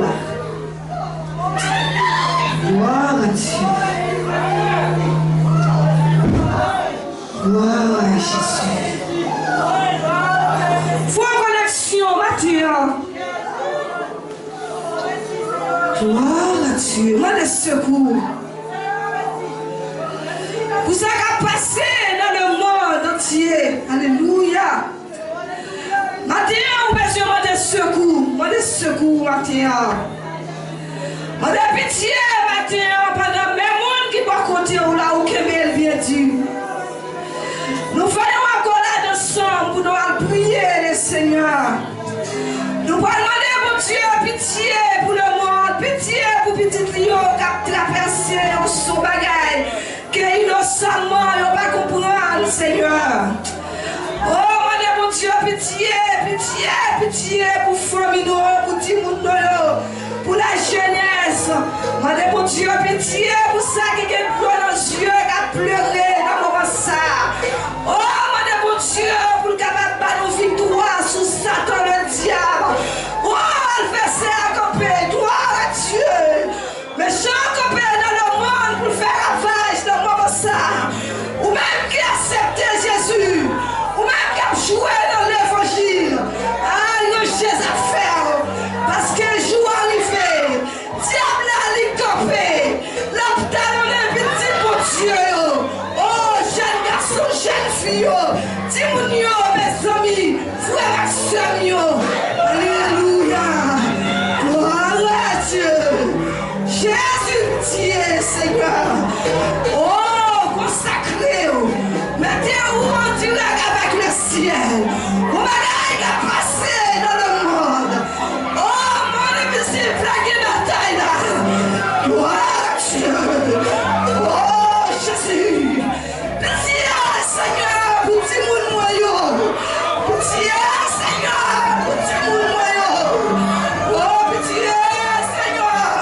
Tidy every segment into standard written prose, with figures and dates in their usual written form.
là. Gloire à Dieu. Gloire à Jésus. Foi connexion, Mathieu. Gloire à Dieu. Moi, le secours. Vous avez passé dans le monde entier. Alléluia. Mathieu, on peut se demander secours. Moi, le secours, Mathieu. Moi, de pitié, Mathieu, pendant même monde qui va compter là où Kemel vient dire. Nous faisons encore là ensemble pour nous prier le Seigneur. Nous allons demander mon Dieu pitié pour le monde, pitié pour petit Lyon qui a traversé son bagage, qui est innocemment, il ne va pas comprendre, Seigneur. Oh, mon Dieu, pitié, pitié, pitié pour famille, pour tout le monde, pour la jeunesse. Mon Dieu, pitié pour ça qui est dans nos yeux, qui a pleuré dans le moment ça. Oh, mon Dieu, pour le capable de nous victoire sous Satan le diable. Oh, elle fait ça à camper, gloire à Dieu. Mais chaque camper dans le monde pour faire ravage dans le moment ça. Ou même qui accepte Jésus, ou même qui a joué dans l'évangile. Ah, il y a des affaires. Parce que le jour arrivé, diable a les campé. L'hôpital on est petit pour Dieu. Oh, jeune garçon, jeune fille. Dis-moi, mes amis, frères et sœurs. Alléluia. Gloire à Dieu. Jésus, Dieu, Seigneur. Oh, consacré. Mettez-vous en direct avec le ciel. Vous m'avez passé dans le monde. Oh, mon invisible, plagué bataille là. Gloire à Dieu. Oh, Jésus. Pitié, Seigneur, pour tout le monde noyau. Pitié, Seigneur, pour tout le monde noyau. Oh, pitié, Seigneur,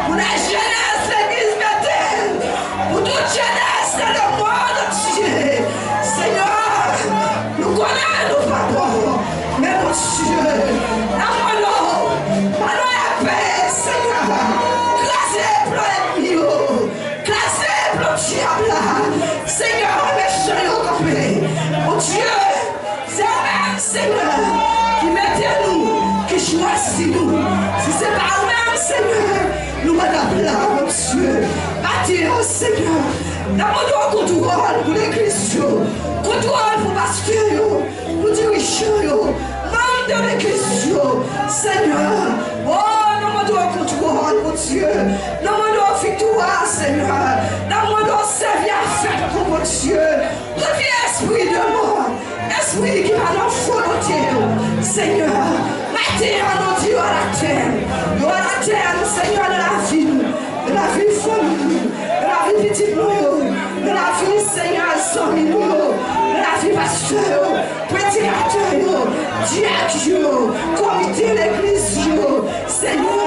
pour la jeunesse, l'église Bethel, pour toute jeunesse dans le monde entier. Seigneur, nous connaissons, pardon, mais mon Dieu, dans la paix, Seigneur, classez pour l'ennemi, classez pour le diable, Seigneur, méchant, mon Dieu, c'est vous-même, Seigneur, qui mettez nous, qui choisit nous. Si c'est pas vous-même, Seigneur, nous madame là, mon Dieu, bâtir, Seigneur, dans mon contrôle pour l'église, contrôle pour pasteur, pour dirigeant, membre de l'église, Seigneur, oh, dans mon contrôle, mon Dieu, dans mon victoire, Seigneur, dans mon servir à faire pour mon Dieu, tout esprit de mort, esprit qui va dans volonté, Seigneur, mettez en Dieu à la terre, Seigneur, de la vie, de la vie famille, de la vie petite nous, de la vie, Seigneur, sans nous, de la vie pasteur, prédicateur, diacre, comité l'église, Seigneur,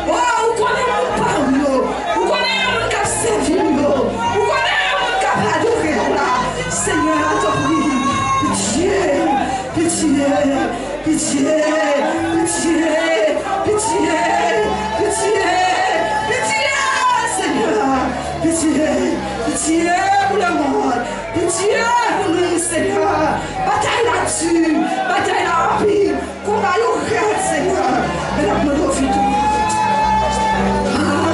oh, vous connaissez mon parole, vous connaissez mon cap servir, vous connaissez mon cap adorer là, Seigneur, à ton prix, pitié, pitié, pitié, pitié, pitié, pitié, Seigneur, pitié, pitié pour le monde, pitié pour nous, Seigneur, bataille là-dessus, bataille là-dessus, combat au cœur, Seigneur, mais la bonne victoire.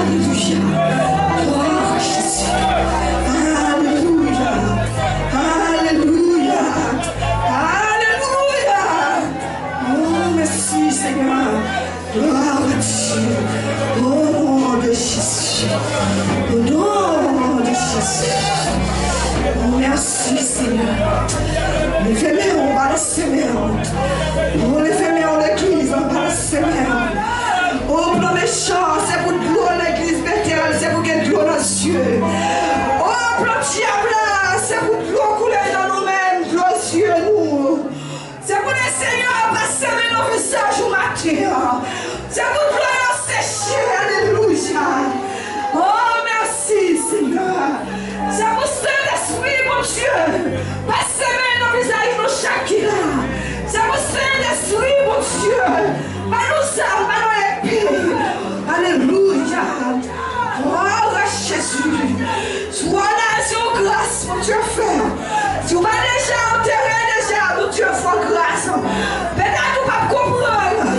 Alléluia, gloire à Jésus, alléluia, alléluia, alléluia, oh merci Seigneur, gloire à Dieu, au nom de Jésus, au nom de Jésus, oh merci Seigneur, les femmes on va les semer, on les femmes on les Oh, Jésus. Sois là, sur grâce, mon Dieu, frère. Si vous n'avez déjà enterré, déjà, mon Dieu, foi grâce. Peut-être vous ne comprendre.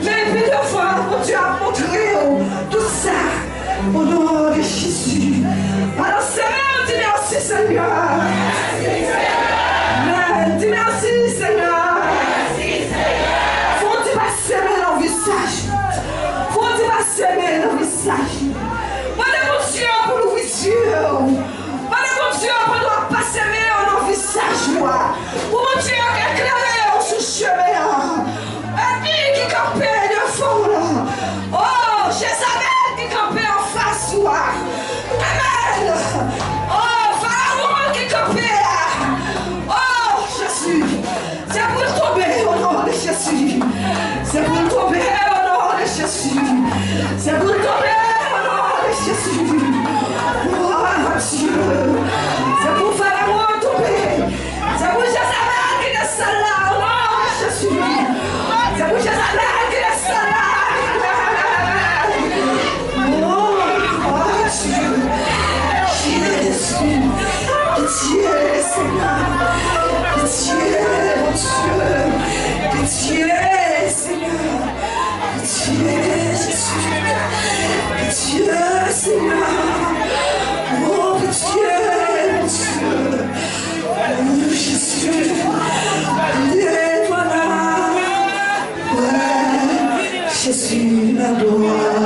Mais puis de fois, mon Dieu a montré tout ça. Au nom de Jésus. Alors, Seigneur, dis merci, Seigneur. Amen. Dis merci, Seigneur. Faut-il pas s'aimer dans le visage. Faut-il pas s'aimer dans le visage. Moi, mon Dieu, pour le visage. Moi, mon Dieu, pour ne pas s'aimer dans le visage. Pour mon Dieu, éclairer sur le chemin. Et puis, qui campait de fond. Oh, Jézabel qui campait en face. Amen. Oh, Pharaon qui campait. Oh, Jésus. C'est pour tomber au nom de Jésus. C'est pour tomber au nom de Jésus. C'est pour tomber au nom de Jésus. Oh, Dieu. C'est pour Pharaon tomber. C'est pour Jézabel qui descend là au nom de Jésus. C'est pour Jézabel qui descend là. Pitié, Seigneur. Pitié, mon Dieu. Pitié, Seigneur. Pitié, Jésus. Pitié, Seigneur. Oh, pitié, mon Dieu. Oh, Jésus. Aide-moi là. Ouais, Jésus, la gloire.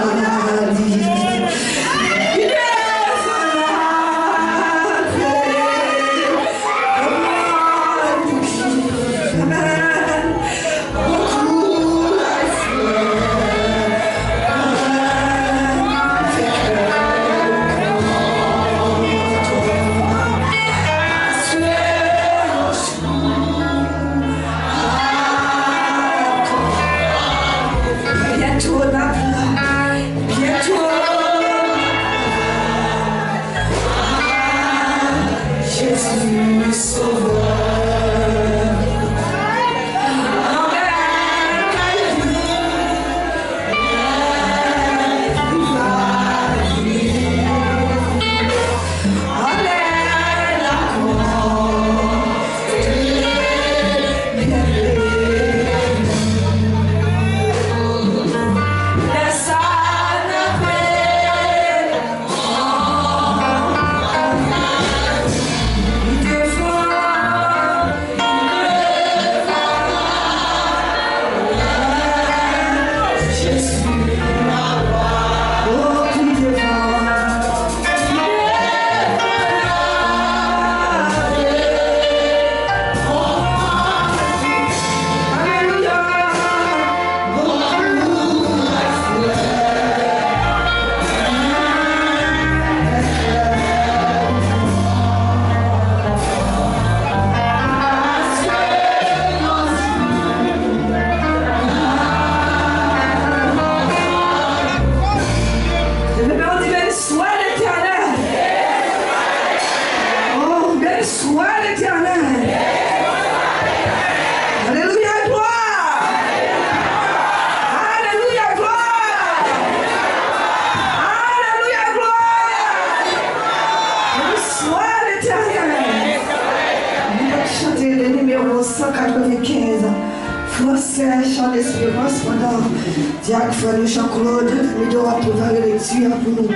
Frère Jean-Claude, nous devons préparer les lecture pour nous.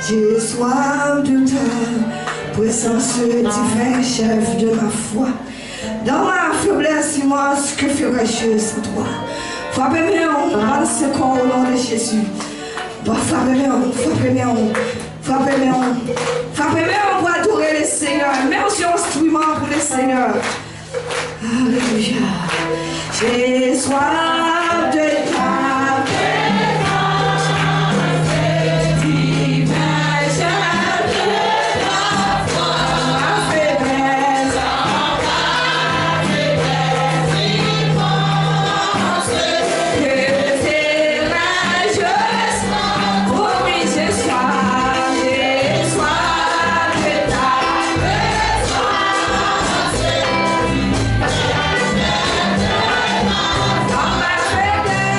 J'ai soif de ta présence divin, chef de ma foi. Dans ma faiblesse immense, que ferais-je sans toi? Frappez-moi, dans ce corps au nom de Jésus. Frappez-moi, frappez-moi, frappez-moi, frappez-moi pour adorer le Seigneur. Merci instrument pour le Seigneur. Alléluia. J'ai soif de ta Dans ma faiblesse,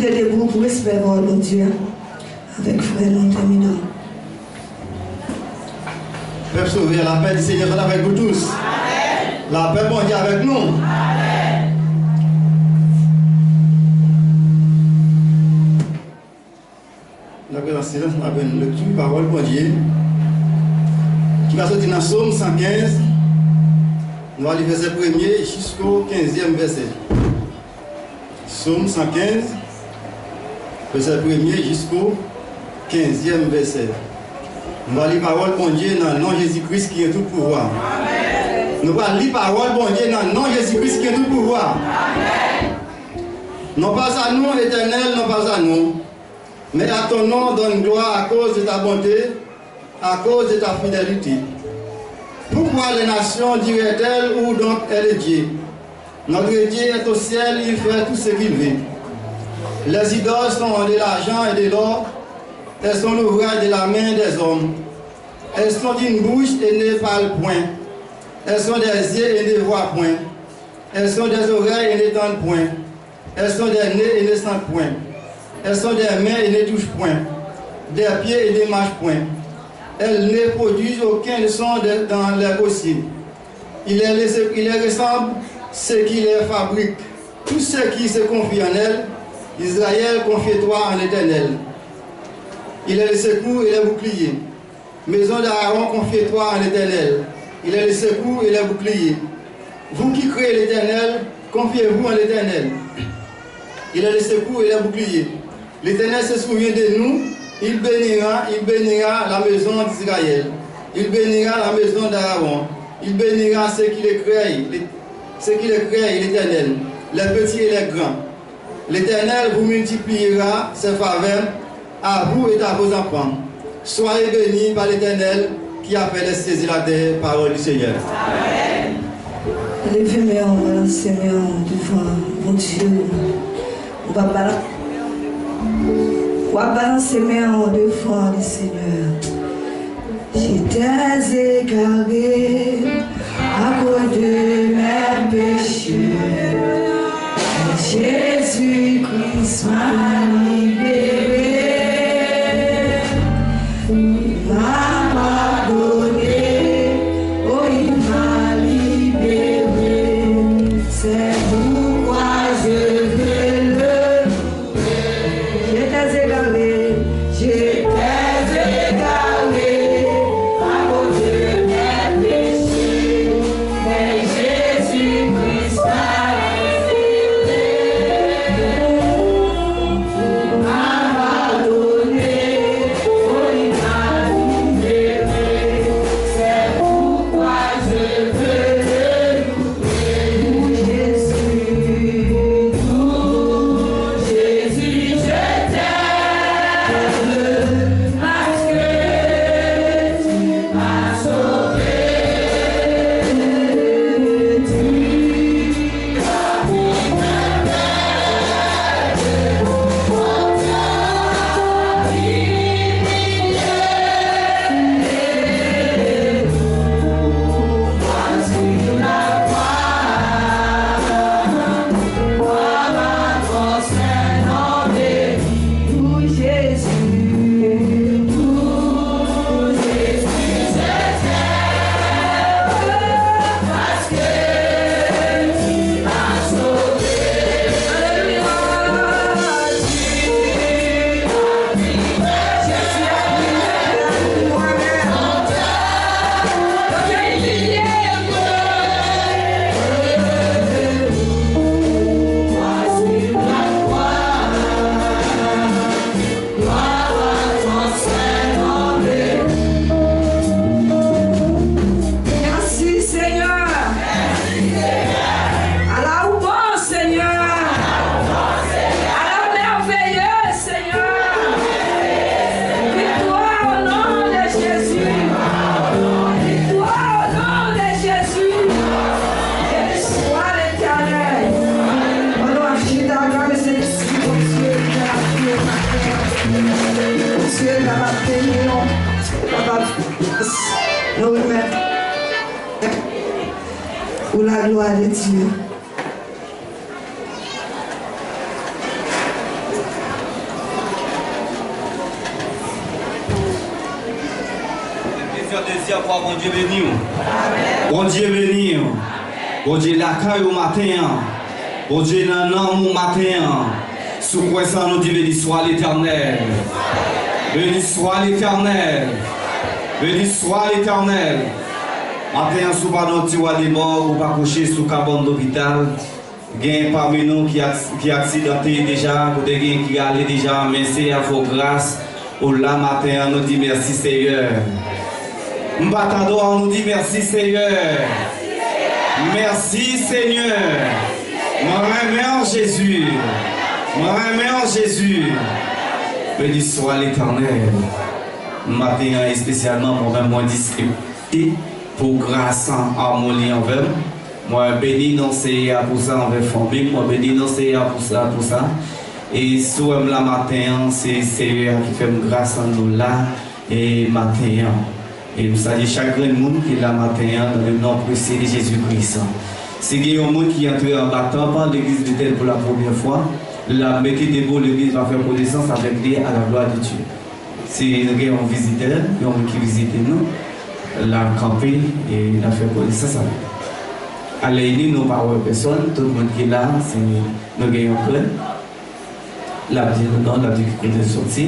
monter debout pour espérer mon Dieu. Avec frère, nous terminons. Peuple sauvé, la paix du Seigneur soit avec vous tous. Amen. La paix bon Dieu avec nous. Amen. La paix dans le silence, on a une lecture, parole bon Dieu, qui va sortir dans Psaume 115, nous allons verset 1er jusqu'au 15e verset. Psaume 115, verset 1er jusqu'au 15e verset. Nous allons lire parole bon Dieu dans le nom de Jésus-Christ qui est tout pouvoir. Amen. Nous allons lire parole bon Dieu dans le nom de Jésus-Christ qui est tout pouvoir. Amen. Non pas à nous, éternel, non pas à nous, mais à ton nom donne gloire à cause de ta bonté, à cause de ta fidélité. Pourquoi les nations diraient-elles où donc est le Dieu? Notre Dieu est au ciel, il fait tout ce qu'il veut. Les idoles sont de l'argent et de l'or. Elles sont l'ouvrage de la main des hommes. Elles sont d'une bouche et ne parlent point. Elles sont des yeux et ne voient point. Elles sont des oreilles et n'entendent point. Elles sont des nez et ne sentent point. Elles sont des mains et ne touchent point. Des pieds et ne marchent point. Elles ne produisent aucun son dans les gossiers. Il les ressemble ce qui les fabrique. Tous ceux qui se confient en elles, Israël, confie-toi en l'Éternel. Il est le secours et le bouclier. Maison d'Aaron, confiez-toi en l'Éternel. Il est le secours et le bouclier. Vous qui créez l'Éternel, confiez-vous en l'Éternel. Il est le secours et le bouclier. L'Éternel se souvient de nous. Il bénira la maison d'Israël. Il bénira la maison d'Aaron. Il bénira ceux qui les créent, l'Éternel, les petits et les grands. L'Éternel vous multipliera ses faveurs à vous et à vos enfants. Soyez bénis par l'Éternel qui a fait saisir la terre, parole du Seigneur. Amen. Levez-moi, Seigneur, devant mon Dieu. On va balancer mes mains devant le Seigneur. J'étais égaré à cause de mes péchés. Jésus-Christ m'a libéré. Il m'a pardonné. Oh, il m'a libéré. C'est pourquoi je veux le louer. J'étais égaré. J'étais égaré à cause de mes péchés. Mais Jésus-Christ m'a nous remettre pour la gloire de Dieu. saisi encore, bon Dieu béni. Bon Dieu béni. Bon Dieu l'accueil au matin. Bon Dieu dans nom au matin. Sous quoi ça nous dit béni soit l'Éternel. Béni soit l'Éternel. Béni soit l'Éternel. Matin sous pas notre petit des morts ou pas coucher sous cabane d'hôpital. Gain parmi nous qui accidenté déjà, qui allé déjà, merci à vos grâces. Au là matin, on nous dit merci Seigneur. M'batado, on nous dit merci Seigneur. Merci Seigneur. Moi remets en Jésus. Moi remets en Jésus. Béni soit l'Éternel. Matin, spécialement, moi-même, moi discuté pour grâce en harmonie envers. Moi, béni non c'est pour ça envers famille. Moi, béni non c'est pour ça. Et sur la matin, c'est Seigneur qui fait grâce en nous là et matin. Et nous saluons chaque monde qui est là matin dans le nom précieux de Jésus-Christ. Si il y a un monde qui entre en battant par l'église de Tel pour la première fois, la mettez debout, l'église va faire connaissance avec lui à la gloire de Dieu. Si nous avons un visiteur, qui visite nous, la camper et la faire connaissance avec lui. Allez, nous pas personne, tout le monde qui est là, c'est nous gagnons plein. La vie de non, la vie qui compte sortir.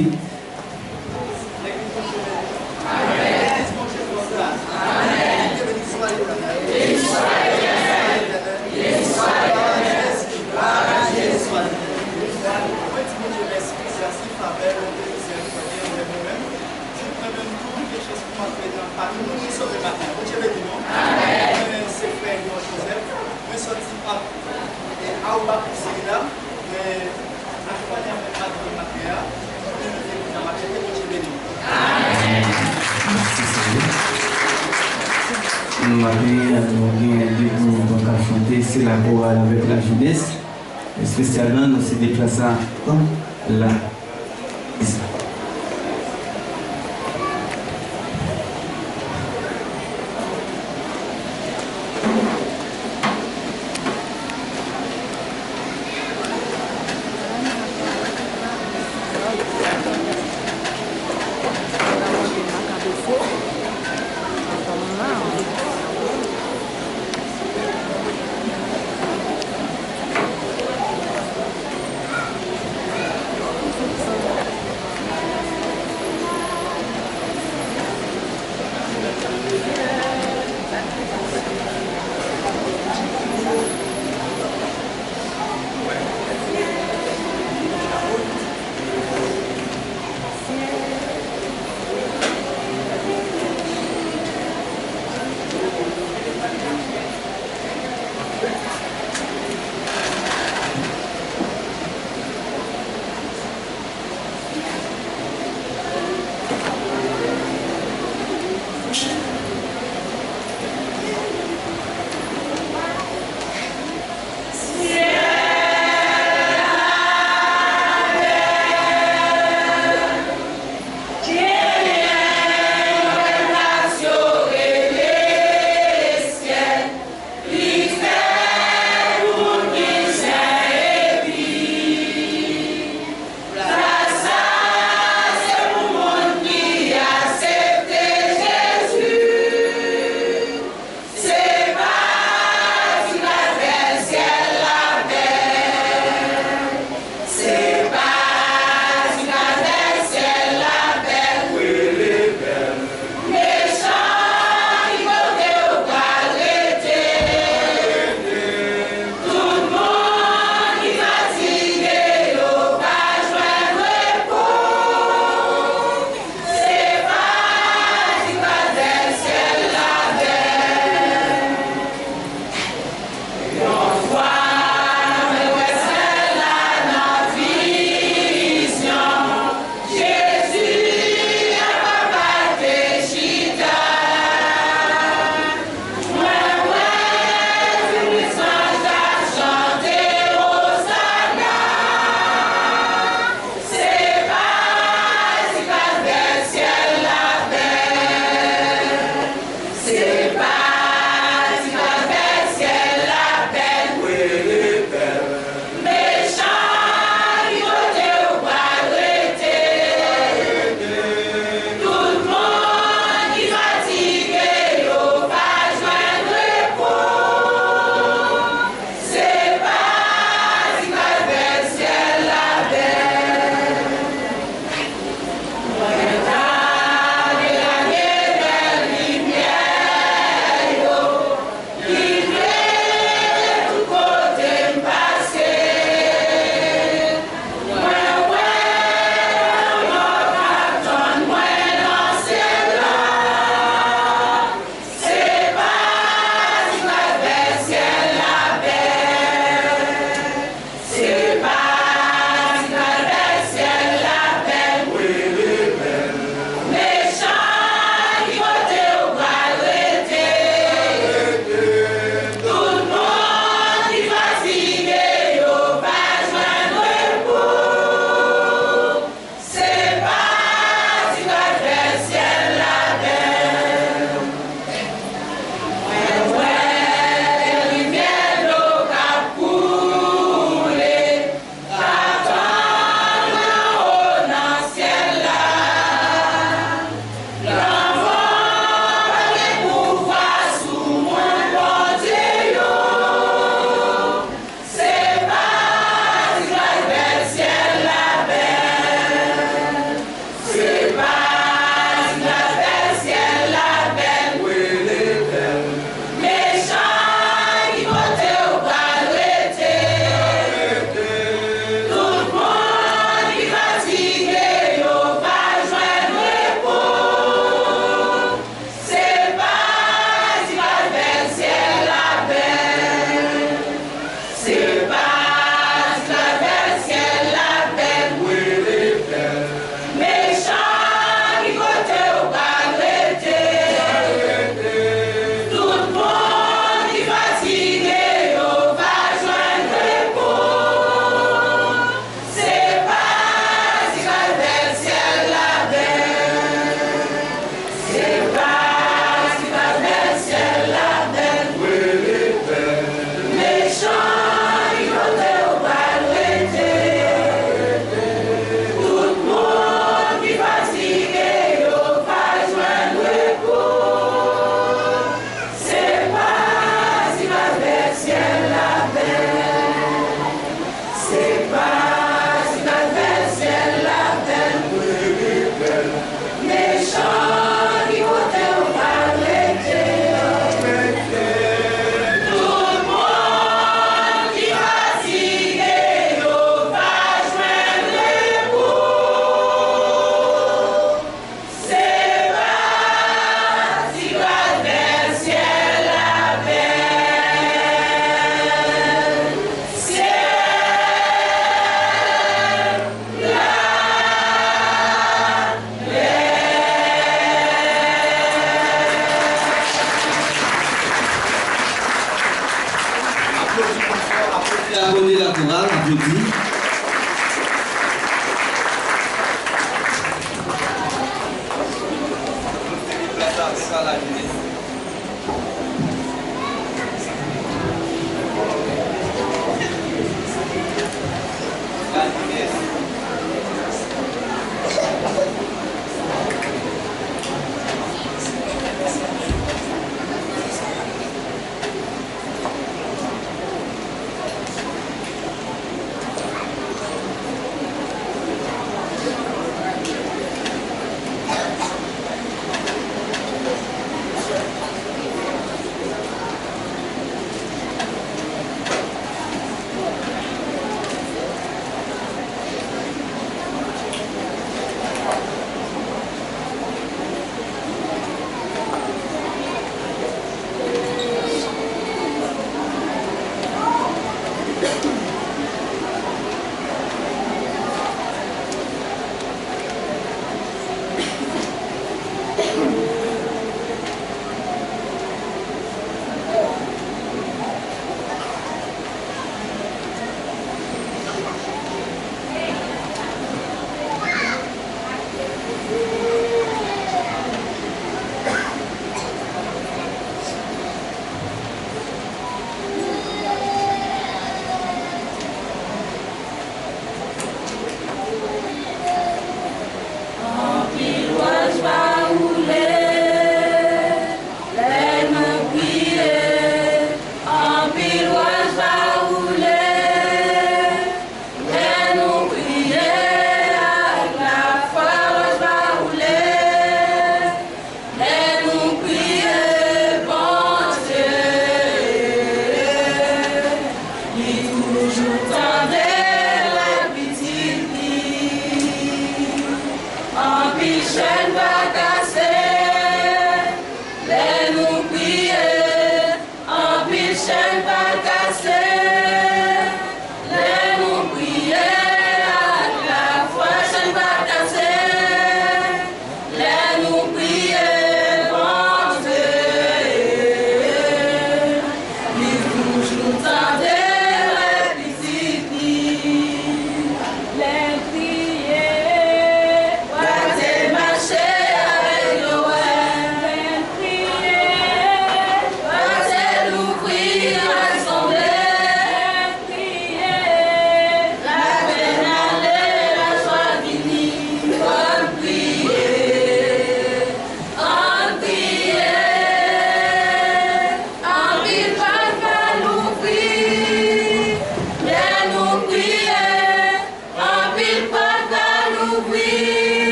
C'est la chorale avec la jeunesse, et spécialement nous se déplaçons là.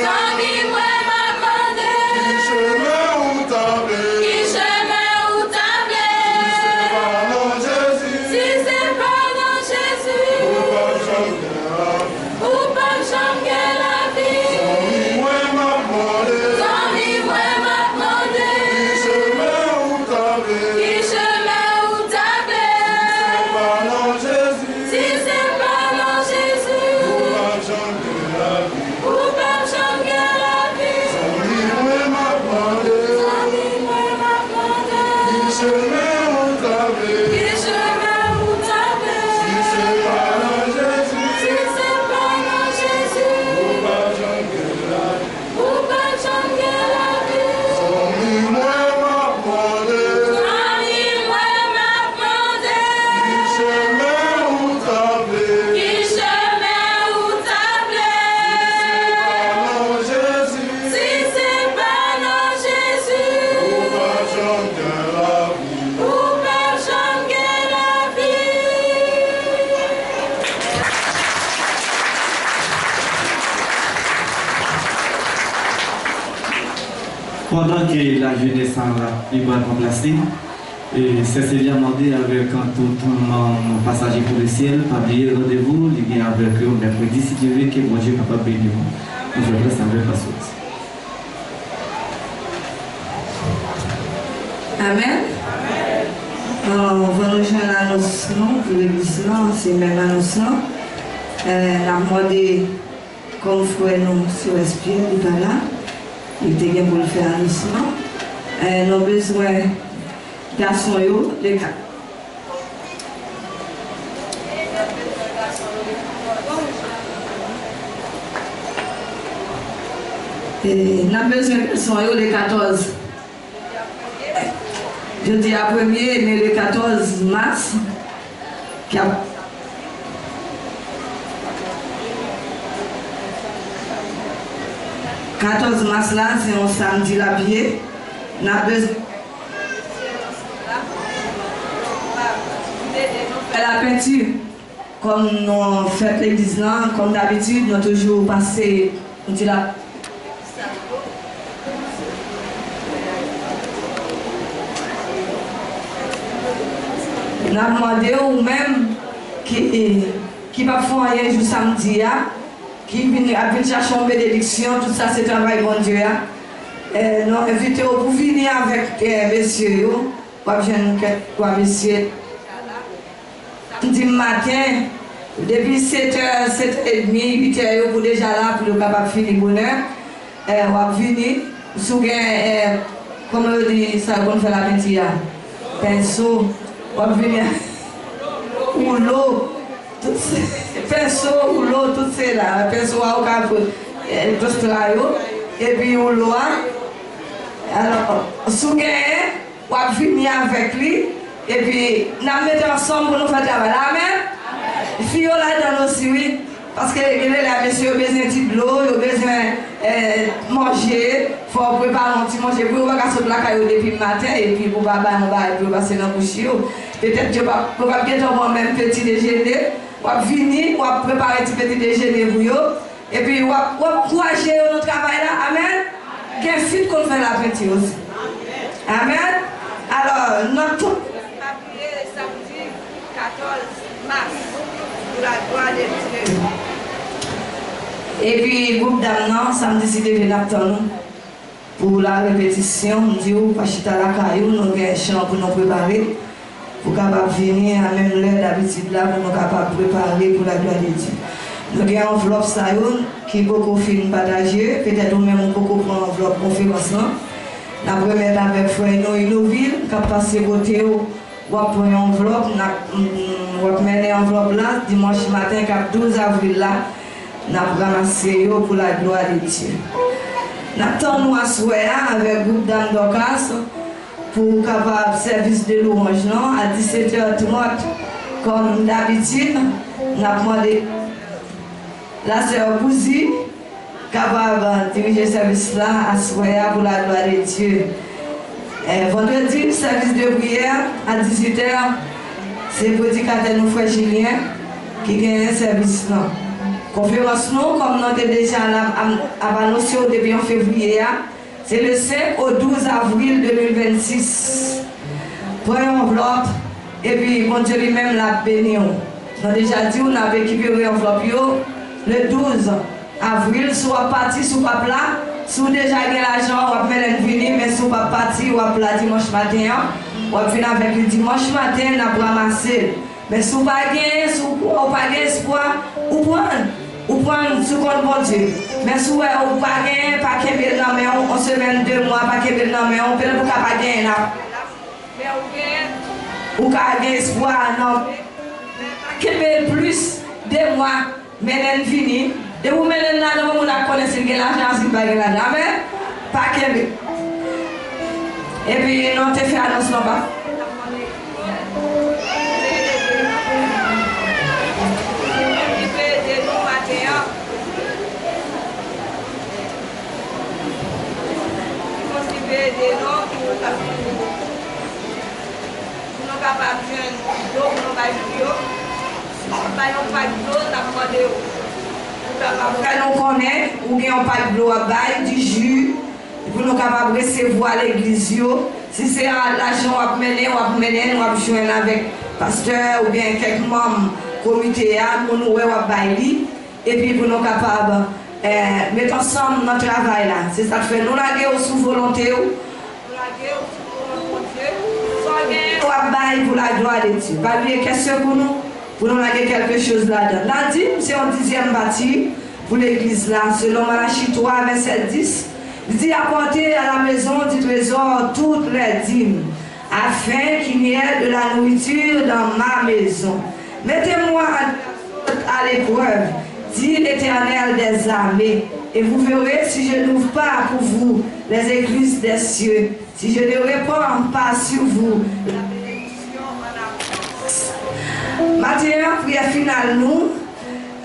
Sans Pendant que la jeunesse va remplacer, c'est Seigneur demandé avec tout mon passager pour le ciel, pas oublier rendez-vous, il vient avec eux mercredi si Dieu veut que mon Dieu est capable de bénir vous. Je vous laisse avec la source. Amen. On va rejoindre l'annoncement pour l'église, c'est même annoncement. On a demandé comme frère nous sur l'esprit, il n'est pas là. Il était bien pour le faire annoncement. Nous avons besoin de garçons, les gars. Nous avons besoin de garçons, les 14. Je dis à premier, mais le 14 mars, qui a 14 mars là, c'est un samedi la pied. On a besoin de la peinture. Comme nous faisons l'église là, comme d'habitude, nous avons toujours passé, on dit là. On a demandé ou même qui va faire un jour samedi, qui vient chercher une bénédiction, tout ça c'est travail bon Dieu. Nous invitons pour venir avec messieurs, pour messieurs. Dimanche matin, depuis 7h, 7h30, 8h, vous déjà là pour le capable finir bonheur. On va venir, comme on dit, ça qu'on fait la peinture. Pinceau. On va venir ou l'eau, pinceau ou l'eau, tout c'est là, pinceau au cap, tout là, et puis ou l'eau. Alors, si on va venir avec lui, et puis nous mettons ensemble pour nous faire travail. Amen. Les filles là-dedans aussi, oui. Parce que les messieurs ont besoin de l'eau, ils ont besoin de manger, il faut préparer un petit manger pour pas casser la caillou depuis le matin et puis pour pas passer dans le bouchon. Peut-être que vous pouvez bien avoir même petit déjeuner, vous pouvez venir, vous pouvez préparer un petit déjeuner pour vous et puis vous pouvez encourager notre travail là. Amen. Quel film qu'on fait la peinture aussi. Amen. Alors, notre Après samedi 14 mars. Pour la gloire de Dieu. Et puis, groupe d'âmes, samedi, si devez l'attendre pour la répétition. Nous disons, pas chita la caillou, nous avons un chant pour nous préparer, pour capable venir à même l'heure d'habitude là, pour nous capable préparer pour la gloire de Dieu. Nous avons une enveloppe ça, qui est beaucoup film partagé, peut-être même beaucoup pour l'enveloppe conférence. Nous avons remettre avec frère Innoville, qui a passé côté. On va prendre une enveloppe, on va mettre une enveloppe là, dimanche matin, 12 avril là, on va ramasser pour la gloire de Dieu. Nous attendons à souhait avec le groupe d'âmes d'Ocas pour capable service de louange à 17h30, comme d'habitude. Nous avons demandé la sœur Bouzi, capable de diriger le service là à souhait pour la gloire de Dieu. Vendredi, service de prière à 18h, c'est le prédicateur nous frère Julien qui gagne un service là. Conférence nous, comme nous avons déjà annoncé depuis en février, c'est le 5 au 12 avril 2026. Prenez une enveloppe et puis bon Dieu lui-même l'a béni. Nous avons déjà dit, on avait équipé l'enveloppe le 12 avril, soit parti, soit plat. Si vous déjà avez l'argent, vous pouvez venir, mais si vous n'avez pas parti, vous pouvez la dimanche matin, vous pouvez venir avec le dimanche matin, vous pouvez ramasser. Mais si vous n'avez pas d'espoir, vous prenez ce compte bon Dieu. Mais si vous n'avez pas de dans mais on semaine, 2 mois, pas de dans mais on peut pas gagner là. Vous avez espoir, non. Pas plus de mois, mais elle finit. Et vous mettez là, vous connaissez l'argent, si vous avez l'argent. Amen. Pas qu'elle. Et puis, nous avons fait annonce là-bas. Quand on connaît, ou bien on parle de l'eau à bail, du jus, pour nous capables de recevoir l'église. Si c'est l'argent à mener, on va joindre avec pasteur ou bien quelques membres comité pour nous bailler et puis pour nous capables mettre ensemble notre travail là. C'est ça que fait nous la sous volonté. Pour la gloire de Dieu. Pas oublier question pour nous laguer quelque chose là-dedans. La dîme, c'est un 10e bâti pour l'église là, selon Malachie 3, verset 10. Il dit apporter à la maison du trésor toutes les dîmes, afin qu'il y ait de la nourriture dans ma maison. Mettez-moi à l'épreuve, dit l'Éternel des armées, et vous verrez si je n'ouvre pas pour vous les écluses des cieux, si je ne répands pas sur vous la bénédiction en avance. Maintenant, prière finale, nous,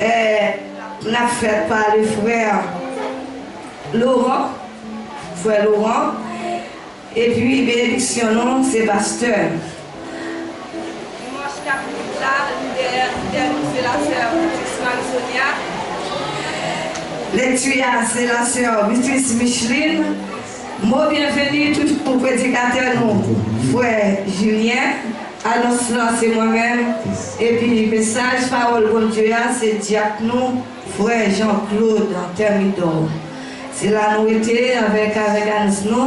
l'a faite par le frère Laurent, et puis bénédiction, c'est pasteur. Dimanche 4 août, c'est la sœur Sonia. Lecture, c'est la sœur Béatrice Micheline. Mot bienvenue tout pour prédicateur, nous, frère Julien. Annonce là, c'est moi-même. Et puis, message, parole bon Dieu, c'est diacre, frère Jean-Claude en Thermidor. C'est là nous étions avec Anne, nous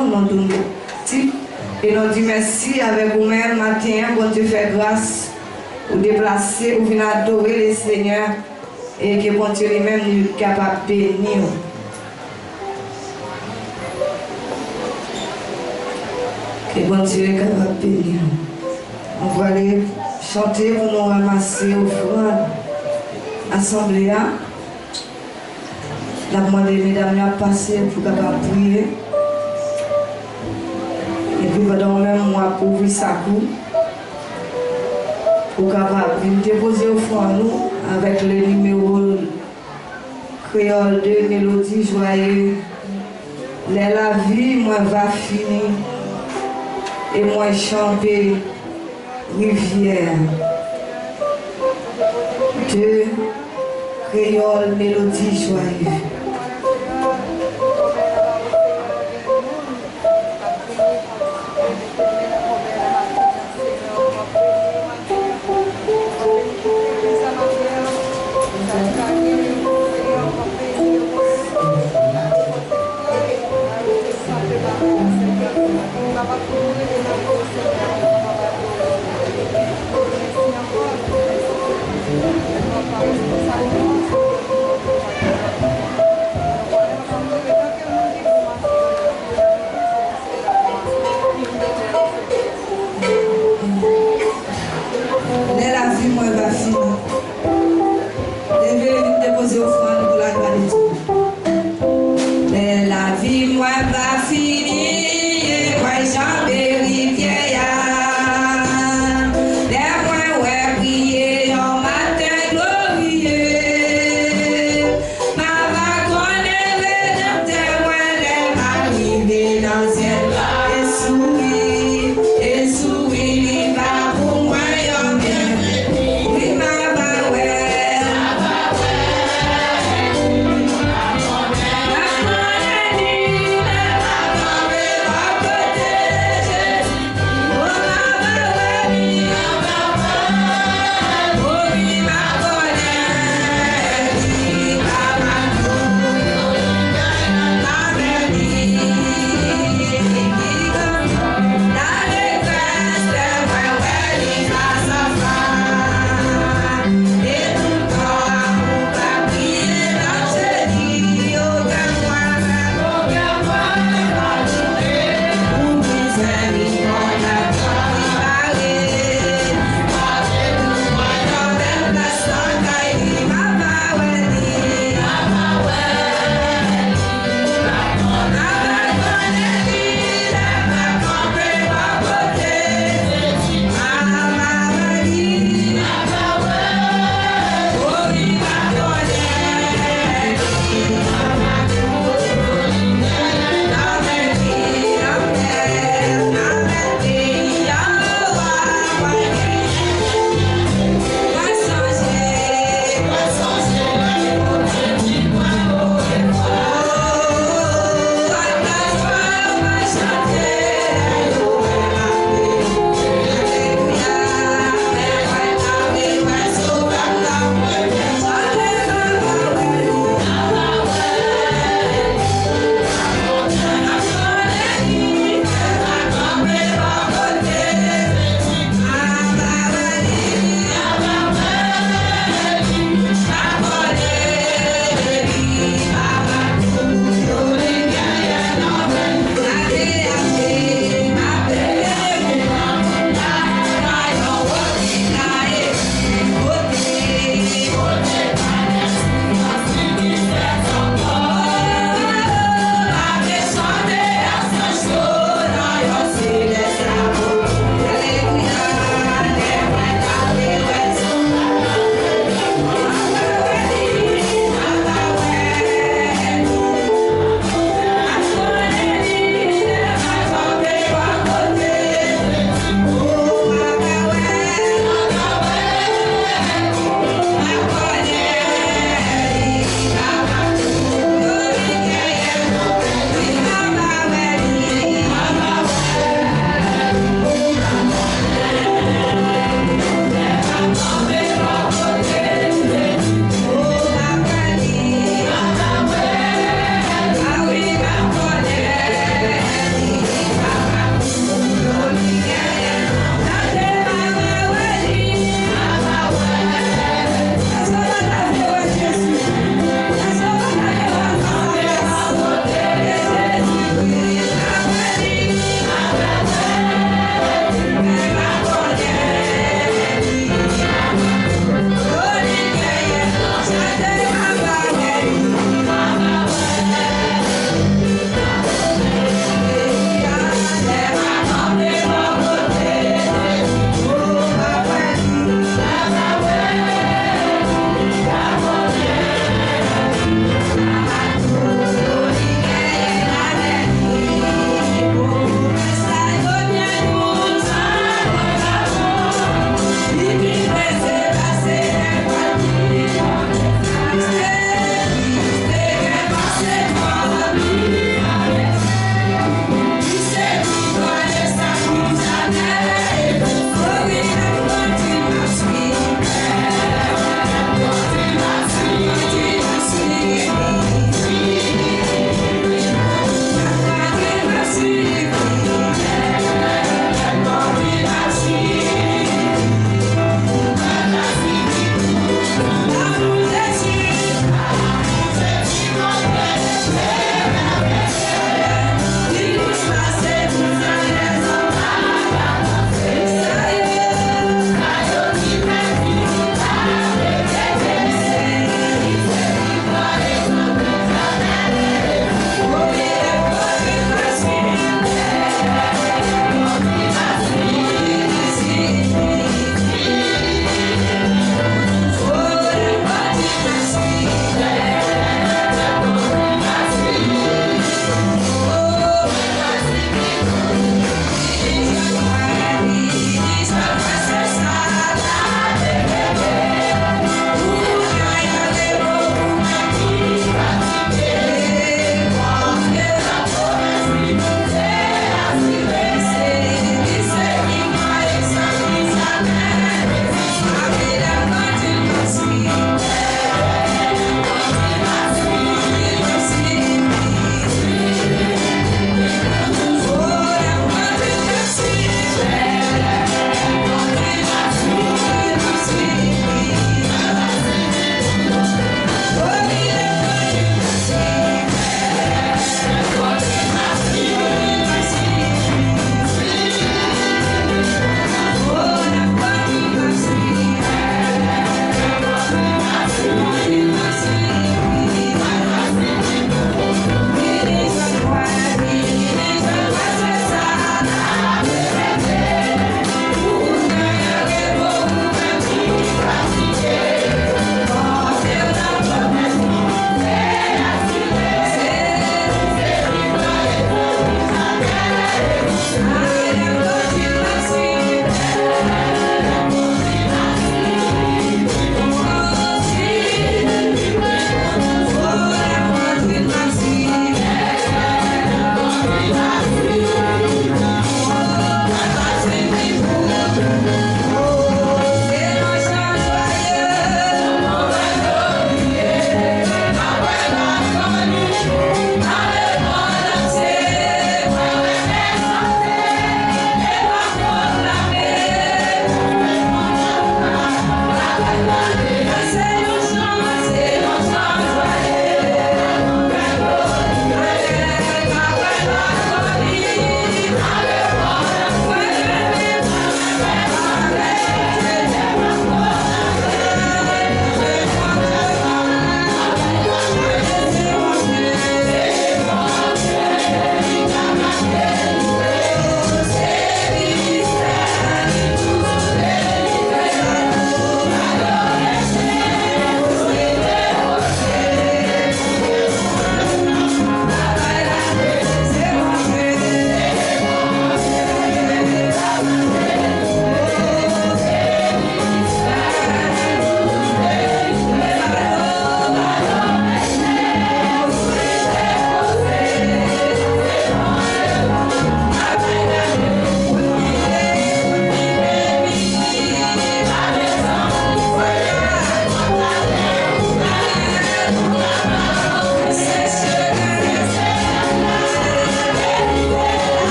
et nous disons merci avec vous-même matin, bon Dieu fait grâce, vous déplacer, vous venez adorer le Seigneur et que bon Dieu lui-même est capable de bénir. Que bon Dieu est capable de bénir. On va aller chanter pour nous ramasser au front assemblée. La demande des mesdames à passer pour capable prier. Et puis pendant même moi pour ouvrir sa cour. Pour capable déposer au fond nous avec le numéro créole de mélodie joyeuse. La vie, moi va finir. Et moi chanter rivière. De créole mélodie joyeuse.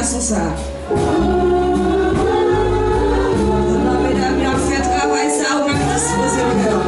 garçon ça. Mesdames, il a fait travail ça, on va disposer le cœur.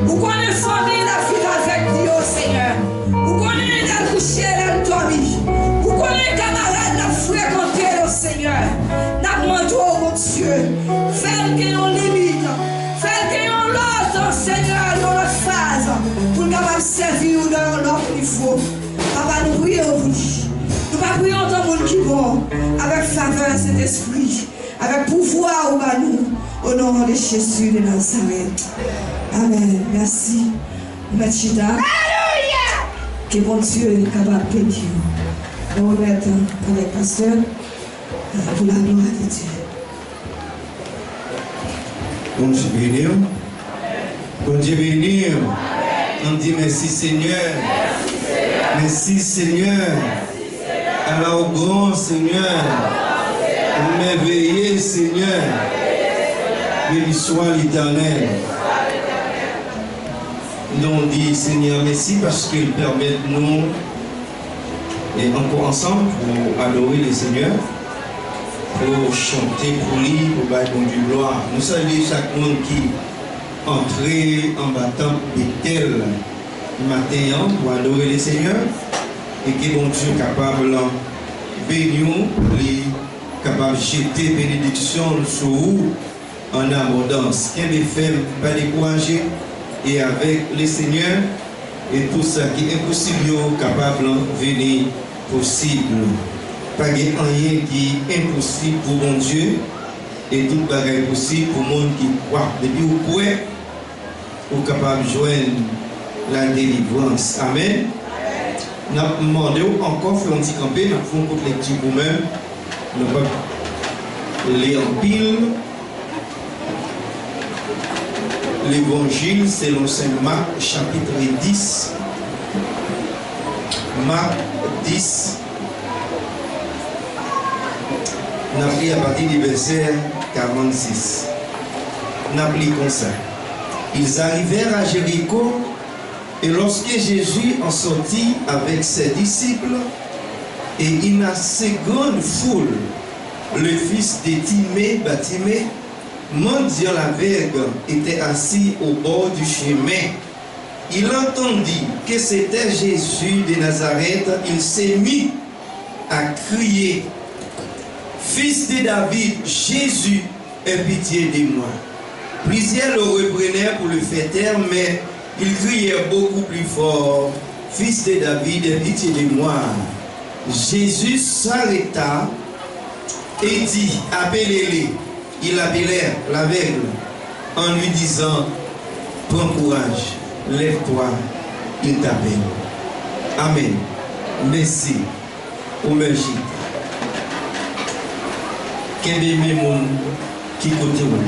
Vous connaissez famille la vie avec Dieu, Seigneur. Vous connaissez la coucher dans toi. Vous connaissez camarades la fréquenter, au Seigneur. N'a demandé au mon Dieu. Faites que nous limite. Faites que nous l'autre, Seigneur, dans notre phase. Pour nous capables de servir dans notre niveau. Papa, nous prions vous. Nous pas prions dans le monde qui vont. Avec faveur, cet esprit. Avec pouvoir au nous. Au nom de Jésus de Nazareth. Amen. Merci. Merci. Alléluia. Que bon Dieu est capable de bénir. Nous remettons avec le pasteur pour la gloire de Dieu. Bon Dieu bénir. Bon Dieu bénir. On dit merci Seigneur. Merci Seigneur. Alors grand Seigneur. Merveilleux Seigneur. Béni soit l'Éternel. Nous dit Seigneur merci parce qu'il permet de nous et encore ensemble pour adorer le Seigneur, pour chanter pour lui, pour battre du gloire. Nous saluons chaque monde qui entrer en battant Bethel matin pour adorer le Seigneur et que bon Dieu capable de bénir, capable de jeter bénédiction sur vous en abondance. Qu'un des femmes pas décourager et avec le Seigneur et tout ça qui est impossible capable de venir possible. Pas de rien qui est impossible pour mon Dieu et tout bagage possible pour le monde qui croit. Depuis vous pouvez, vous êtes capable de joindre la délivrance. Amen. Nous avons demandé encore faire un petit campé, nous avons fait une lecture pour vous-même. Nous avons lire en pile. L'évangile selon Saint Marc, chapitre 10. Marc 10. Nous avons pris à partir du verset 46. Nous avons pris comme ça. Ils arrivèrent à Jéricho, et lorsque Jésus en sortit avec ses disciples, et une assez grande foule, le fils de Timée, Bartimée, mendiant l'aveugle, était assis au bord du chemin. Il entendit que c'était Jésus de Nazareth. Il s'est mis à crier: Fils de David, Jésus, aie pitié de moi. Plusieurs le reprenaient pour le faire taire, mais il criait beaucoup plus fort: Fils de David, aie pitié de moi. Jésus s'arrêta et dit: Appelez-les. Ils appelèrent l'aveugle en lui disant: Prends courage, lève-toi, il t'appelle. Amen. Merci. Au merci. Quel est mon qui côté où?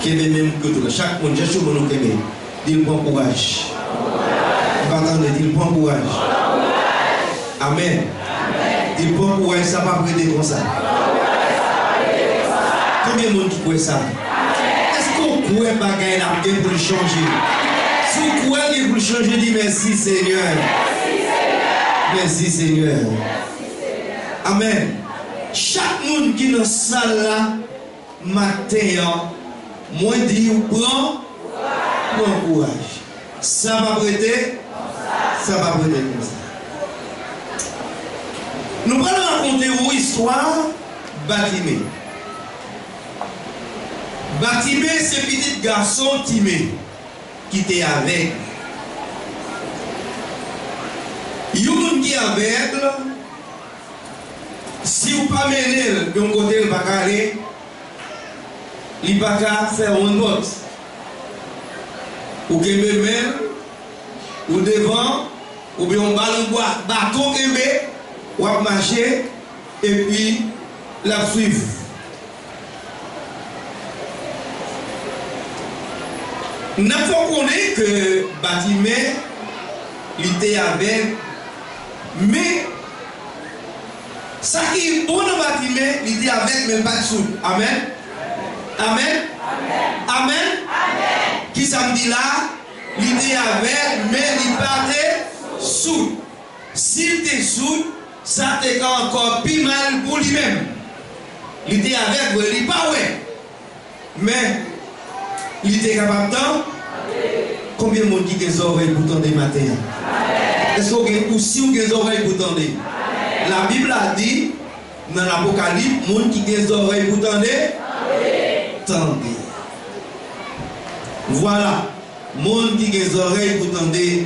Quel est même que chaque monde, j'ai choisi mon kébé. Dis prends courage. Attendez, dis prends courage. Amen. Dis prends courage, ça va prêter comme ça. Combien de monde qui croit ça? Est-ce qu'on croit bagaille là pour le changer? Si vous croyez pour le changer, dis merci Seigneur. Merci Seigneur. Amen. Chaque monde qui est dans la salle là, matin, moi dis prends courage. Ça va prêter? Ça va prêter comme ça. Nous allons raconter une histoire Bartimée. Bartimée, c'est petit garçon Timée qui était avec. Il y a un qui est aveugle. Si vous ne pas mener de un côté, il ne va pas aller. Il ne va pas faire une note. Ou qu'il me mène, ou devant, ou bien on ballon bois, bâton qu'il met, ou à marcher, et puis la suivre. Nous avons connu que Bartimée, il était avec, mais ça qui est bon dans Bartimée, il était avec, mais pas de sous. Amen. Amen. Amen. Amen. Qui ça me dit là, il était avec, mais il partait sous. S'il était sous, ça était encore plus mal pour lui-même. Il était avec, il n'est pas ouais. Mais il était capable de temps. Combien de monde qui a des oreilles pour tendre matin? Est-ce que vous aussi vous avez des oreilles pour tendre? La Bible a dit dans l'Apocalypse, monde qui a des oreilles pour tendre, tendez. Voilà, monde qui a des oreilles pour tendre, tendez.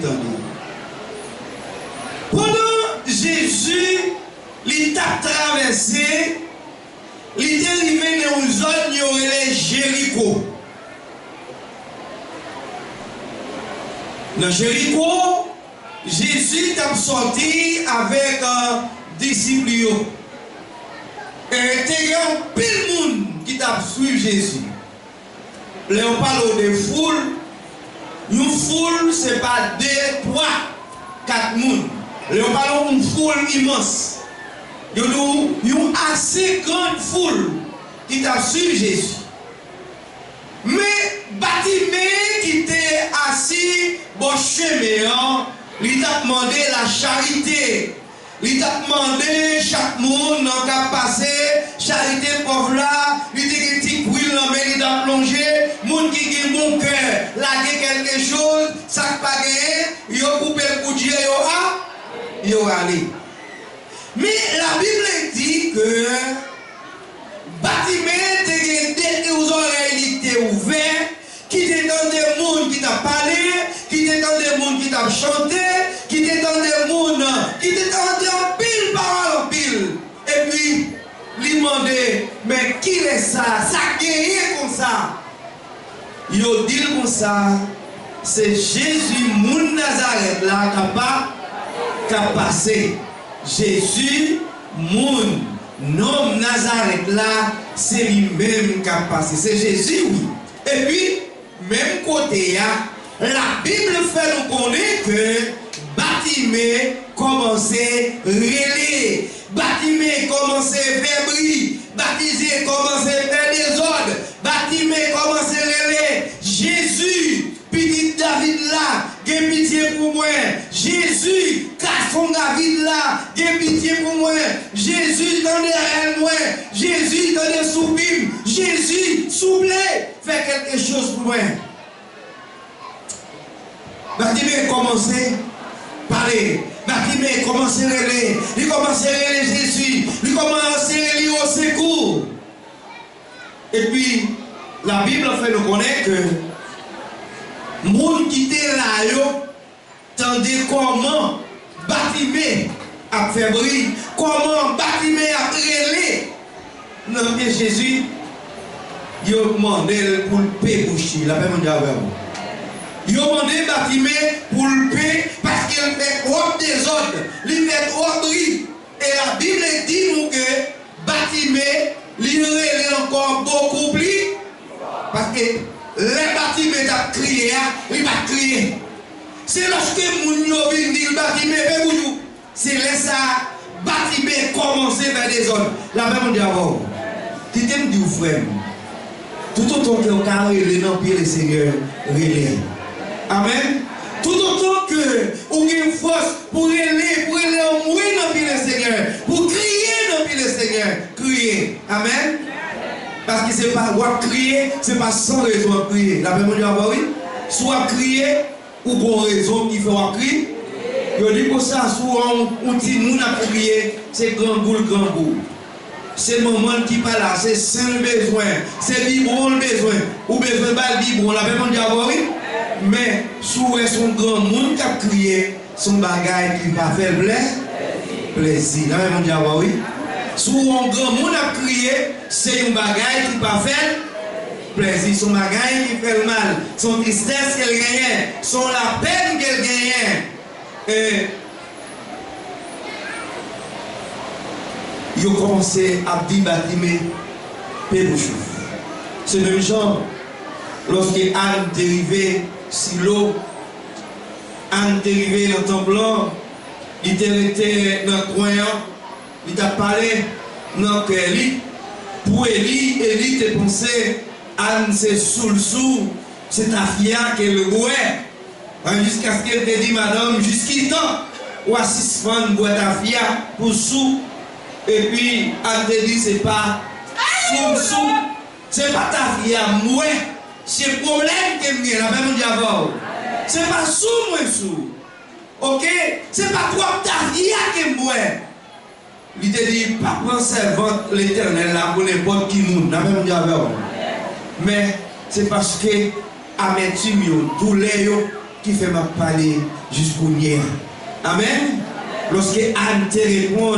Pendant Jésus, il a traversé, il est arrivé dans une zone qui aurait Jéricho. Dans Jéricho, Jésus est sorti avec un disciple. Et il y a un pile de monde qui a suivi Jésus. Là, on parle de foule. Une foule, ce n'est pas 2, 3, 4 personnes. Là, on parle d'une foule immense. Il y a une assez grande foule qui a suivi Jésus. Mais Bartimée qui était assis au chemin, il a demandé la charité. Il a demandé chaque monde qui a passé, charité pauvre là, il a dit qu'il a il a plongé, monde monde qui a bon cœur, laguer quelque chose, ça n'a pas gagné, ils ont coupé le coup de Dieu, ils ont allé. Mais la Bible dit que bâtiment était aux oreilles qui étaient ouvertes, qui étaient dans des mondes qui t'a parlé, qui étaient dans des mondes qui t'a chanté, qui étaient dans des mondes qui étaient en pile parole en pile. Et puis, lui demandait, mais qui est ça? Ça guérit comme ça. Il a dit comme ça, c'est Jésus, mon Nazareth, là, qui a passé. Jésus, mon nom Nazareth, là, c'est lui-même qui a passé. C'est Jésus, oui. Et puis, même côté, la Bible fait nous connaître que Bartimée commençait à rêler. Bartimée commençait à faire bruit. Bartimée commençait à faire des ordres. Bartimée commençait à rêler. Jésus, petit David là, j'ai pitié pour moi. Jésus, garçon David là, j'ai pitié pour moi. Jésus, dans les moi. Jésus, dans les soupir. Jésus, souple, fais quelque chose pour moi. Bartimée commençait à parler. Bartimée commençait à rêler. Il commençait à rêler Jésus. Il commençait à rêler au secours. Et puis, la Bible fait nous connaître que les gens qui étaient là, tendaient comment Bartimée a fait bruit, comment Bartimée a rêlé. Non, bien Jésus, il a demandé pour le paix boucher. La paix mondiale. Il a demandé Bartimée pour le paix parce qu'il fait trop des autres. Il fait trop bruit. Et la Bible dit nous que Bartimée, il rêlait encore beaucoup plus. Parce que les Bartimée a crié, il va crier. C'est lorsque Mounio vient dire Bartimée, c'est là ça, Bartimée commence vers des autres. La même dit avant, qui t'aime dire frère, tout autant que vous avez dans le pied le Seigneur, relais. Amen. Tout autant que vous avez une force pour aller en mourir dans le pied le Seigneur, pour crier dans le pied le Seigneur, crier. Amen. Parce que ce n'est pas crier, ce n'est pas sans raison de crier. La même dit avant, oui. Soit crier, ou pour raison qui fait crier. Je dis que ça, souvent, on dit nous a crié, c'est grand boule. C'est le moment qui pas là, c'est sans besoin, c'est biberon le besoin, ou besoin de biberon, la même dit oui. Mais souvent, son grand monde qui a crié, son bagage qui va faire plaisir. La même dit oui. Souvent, grand monde a crié, c'est un bagage qui va faire plaisir, son bagage qui fait le mal, son tristesse qu'elle gagne, son la peine qu'elle gagne. Et ils ont commencé à dire Bartimée, pédouchou. C'est le même genre, lorsque Anne est arrivée sur l'eau, Anne est arrivée dans le temple blanc, il était dans le coin, il a parlé dans le cœur. Pour Élie te pensé, Anne c'est sous le sous, c'est ta fille qui est le gouet. Jusqu'à ce qu'elle te dit, madame, jusqu'à temps, ou à 6 francs pour ta fille pour sous. Et puis, elle te dit, c'est pas sous, c'est pas ta fille à moi, c'est le problème qu'elle me la même diable. C'est pas sous, moi, sous. Ok? C'est pas toi ta fille qui me il te dit, pas prendre servante l'éternel là pour n'importe qui monde, la même diable. Mais c'est parce que amertume, douleur, qui fait ma parler jusqu'au hier. Amen. Lorsque Anne te répond,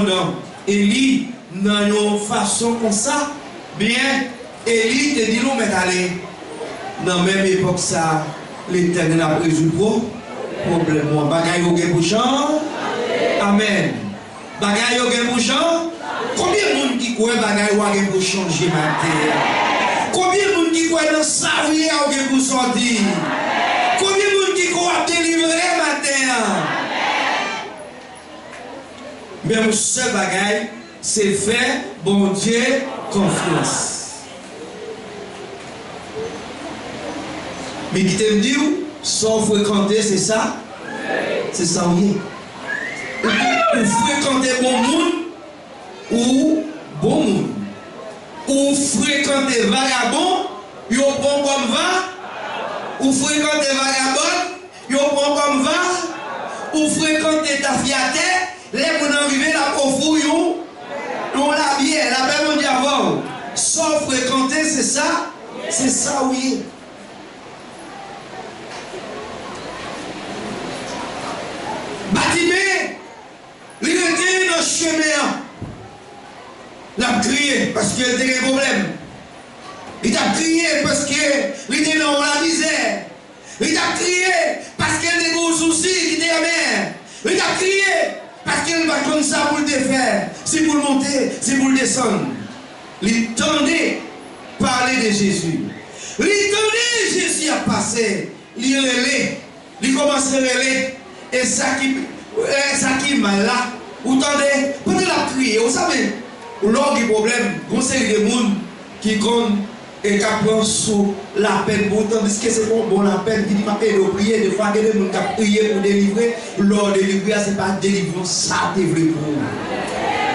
Élie, dans une façon comme ça, bien, Élie te dit, nous, mais allez, dans la même époque, ça, l'éternel a résolu le problème. Bagaille au gébouchon. Amen. Bagaille au gébouchon. Combien de monde qui croit bagaille au gébouchon changer ma terre? Combien de monde qui croit dans sa vie au gébouchon sortir? Combien de monde qui croit délivrer matin? Mais mon seul bagaille, c'est faire, bon Dieu, confiance. Mais qui t'aime dire, sans fréquenter, c'est ça? C'est ça, oui. Ou fréquenter bon monde, ou bon monde. Ou fréquenter vagabond, ou bon comme ou fréquentez vagabond, vous prend comme va, ou fréquentez ta fiaté, les gens arrivent là au fou, on l'a bien, la paix mon diable. Sans fréquenter, c'est ça, oui. Batimé, il était dans le chemin. Il a crié parce qu'il était un problème. Il a crié parce qu'il était dans la misère. Il a crié parce qu'il avait des gros soucis, il était amer. Il a crié parce qu'il va comme ça pour le défaire. C'est pour le monter, c'est pour le descendre. Il tendait parler de Jésus. Il tendait Jésus à passer. Il relait. Il commence à relayer. Et ça qui m'a là. Vous entendez? Pendant la prière, vous savez, lors du problème, vous savez des gens qui comptent et qui prennent sous la peine. Tandis que c'est bon la peine qui dit ma paix de prier. Des fois, il y a des gens qui ont prié pour délivrer. Lors de délivrer, ce n'est pas délivrance, ça t'est vrai pour vous.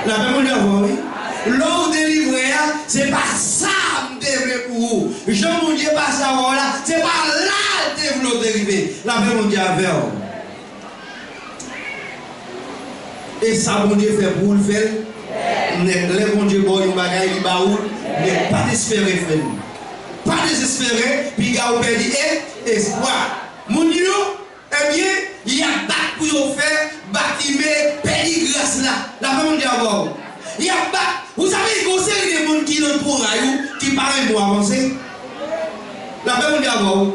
La paix, on dit oui. Lors de délivrer, ce n'est pas ça t'est vrai pour vous. Jean, mon Dieu, pas ça, là. Ce n'est pas là que t'es voulu délivrer. La paix, on dit avec vous. Et ça, mon Dieu, fait pour le faire. Les bon Dieu, bon, il bagaille, il baoule, mais pas désespérer, frère. Pas désespérer, puis il y a perdu espoir. Mon Dieu, eh bien, il y a bac pour faire, bâtiment, perdu grâce là. La même Dieu d'abord. Il y a bac. Vous savez, il y a des gens qui n'ont pas qui parlent pour avancer. La même Dieu d'abord.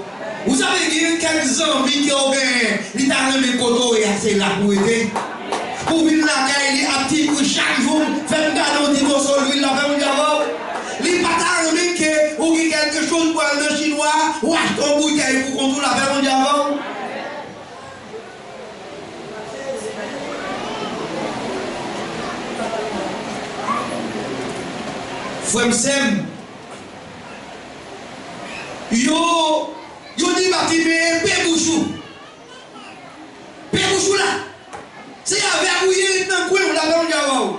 Vous savez, il y a quelques zombies qui ont gagné, ils ont mis les coteaux et assez là pour aider. Pour venir la caille, il a petit pour chaque jour, faire un cadeau de console, il l'a fait un diable. Il n'a pas de que, ou quelque chose pour un chinois, ou acheter un bouteille pour contrôler la fait un diable. Frère Sem, yo dit bâtiment, Pébouchou. Pébouchou là. C'est avec vous, dans le coin, vous l'avez entendu.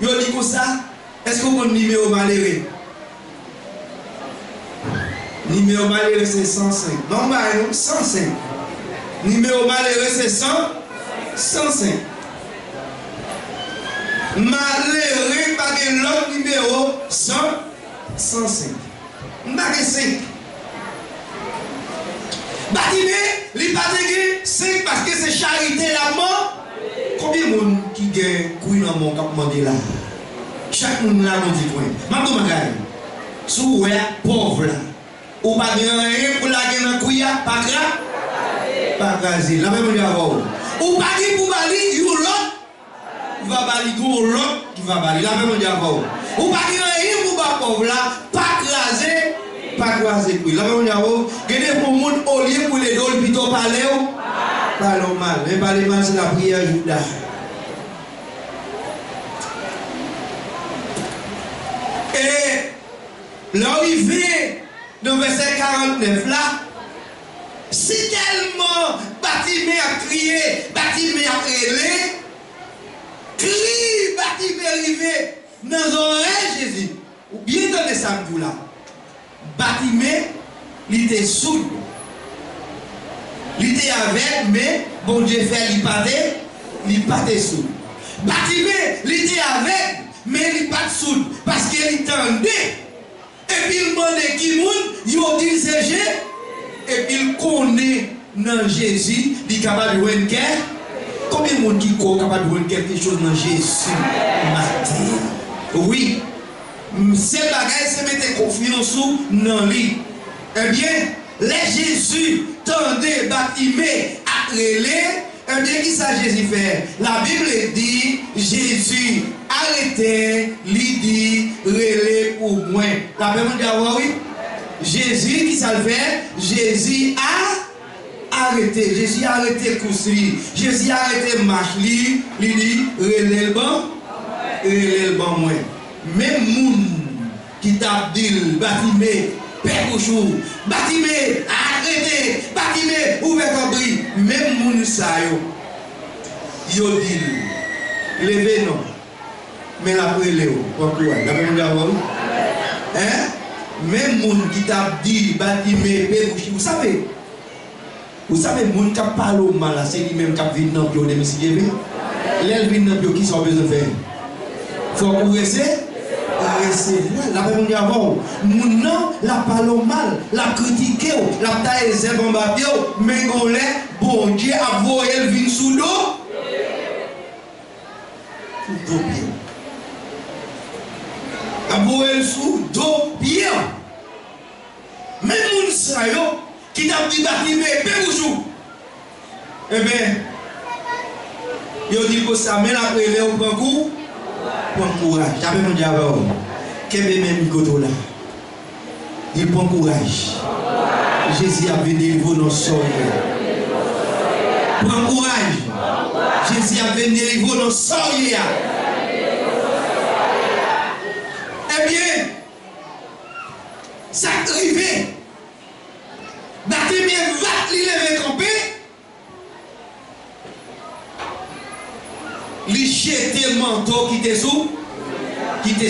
Vous dites comme ça, est-ce que vous avez un numéro malheureux? Numéro malheureux, c'est 105. Non, non, 105. Numéro malheureux, c'est 105. Malheureux, pas de l'autre numéro, 105. Pas de 5. Bâtiment, il n'y a pas de 5 parce que c'est charité la mort. Combien de monde qui gagne couille dans mon cap mandé là? Chaque monde là, on dit quoi? Maintenant, je suis sous pauvre là. Ou pas de rien pour la gagne dans couille, pas grave. Pas grave. La même chose avant. Ou pas de pour bali, you l'autre. Il va bali, go l'autre qui va bali. La même chose avant. Ou pas de rien pour la pauvre là, pas crasé. Pas croiser puis la même chose gagner pour monde au lieu pour les dol plutôt parler mal mais parler mal c'est la prière Judas. Et l'arrivée dans verset 49 là, si tellement bâtiment a crié, bâtiment a rêvé, crie bâtiment arrivé dans l'oreille Jésus ou bien dans les samedis là. Bâtiment, il était sourd. Il était avec, mais bon Dieu fait, il pas sourd. Bâtiment, il était avec, mais il pas sourd. Parce qu'il entendait. Et puis il demandait qui monde, il dit c'est Jésus. Et puis il connaît dans Jésus, il est capable de voir une guerre. Combien de monde qui est capable de voir quelque chose dans Jésus? Oui. Ces bagages se mettaient confiance dans lui. Eh bien, les Jésus tendaient bâtiment à relais. Eh bien, qui ça Jésus fait? La Bible dit, Jésus arrêtez, lui dit, relais pour moi. La Bible dit, oui. Jésus, qui ça le fait? Jésus a arrêté. Jésus a arrêté coussi. Jésus a arrêté marche. Lui dit, relais le bon. Relais le bon moi. Même moun qui t'a dit bâtiment, Pébouchou, bâtiment, arrêté, bâtiment, ouvert abri, même moun sa yo dit, levez non, mais la prière, la même hein? Même les gens qui t'a dit, bâtiment, vous savez, les gens qui parlent mal, c'est lui-même qui vient dans le bureau de M. Gévé. Les vient dans le bureau qui sont besoin de faire. Il faut qu'on reste. La personne dit avant, non, la parle mal, la critique, la taille est bon papier, mais on l'est, bon Dieu a voyé le vin sous l'eau. Sous l'eau pied. A voyé sous l'eau pied. Même moun sa yo, qui t'a dit bâtiment, et bonjour. Eh bien, yo dit que ça, mais la prélève au prend coup. Prends courage. J'avais mon diable. Qu'est-ce que même Goto là? Il prend courage. Jésus a venu délivrer nos sorts. Prends courage. Jésus a venu délivrer nos sorts. Eh bien, ça arrive. Bâtiment va li lever campé. Li jeter le manteau qui était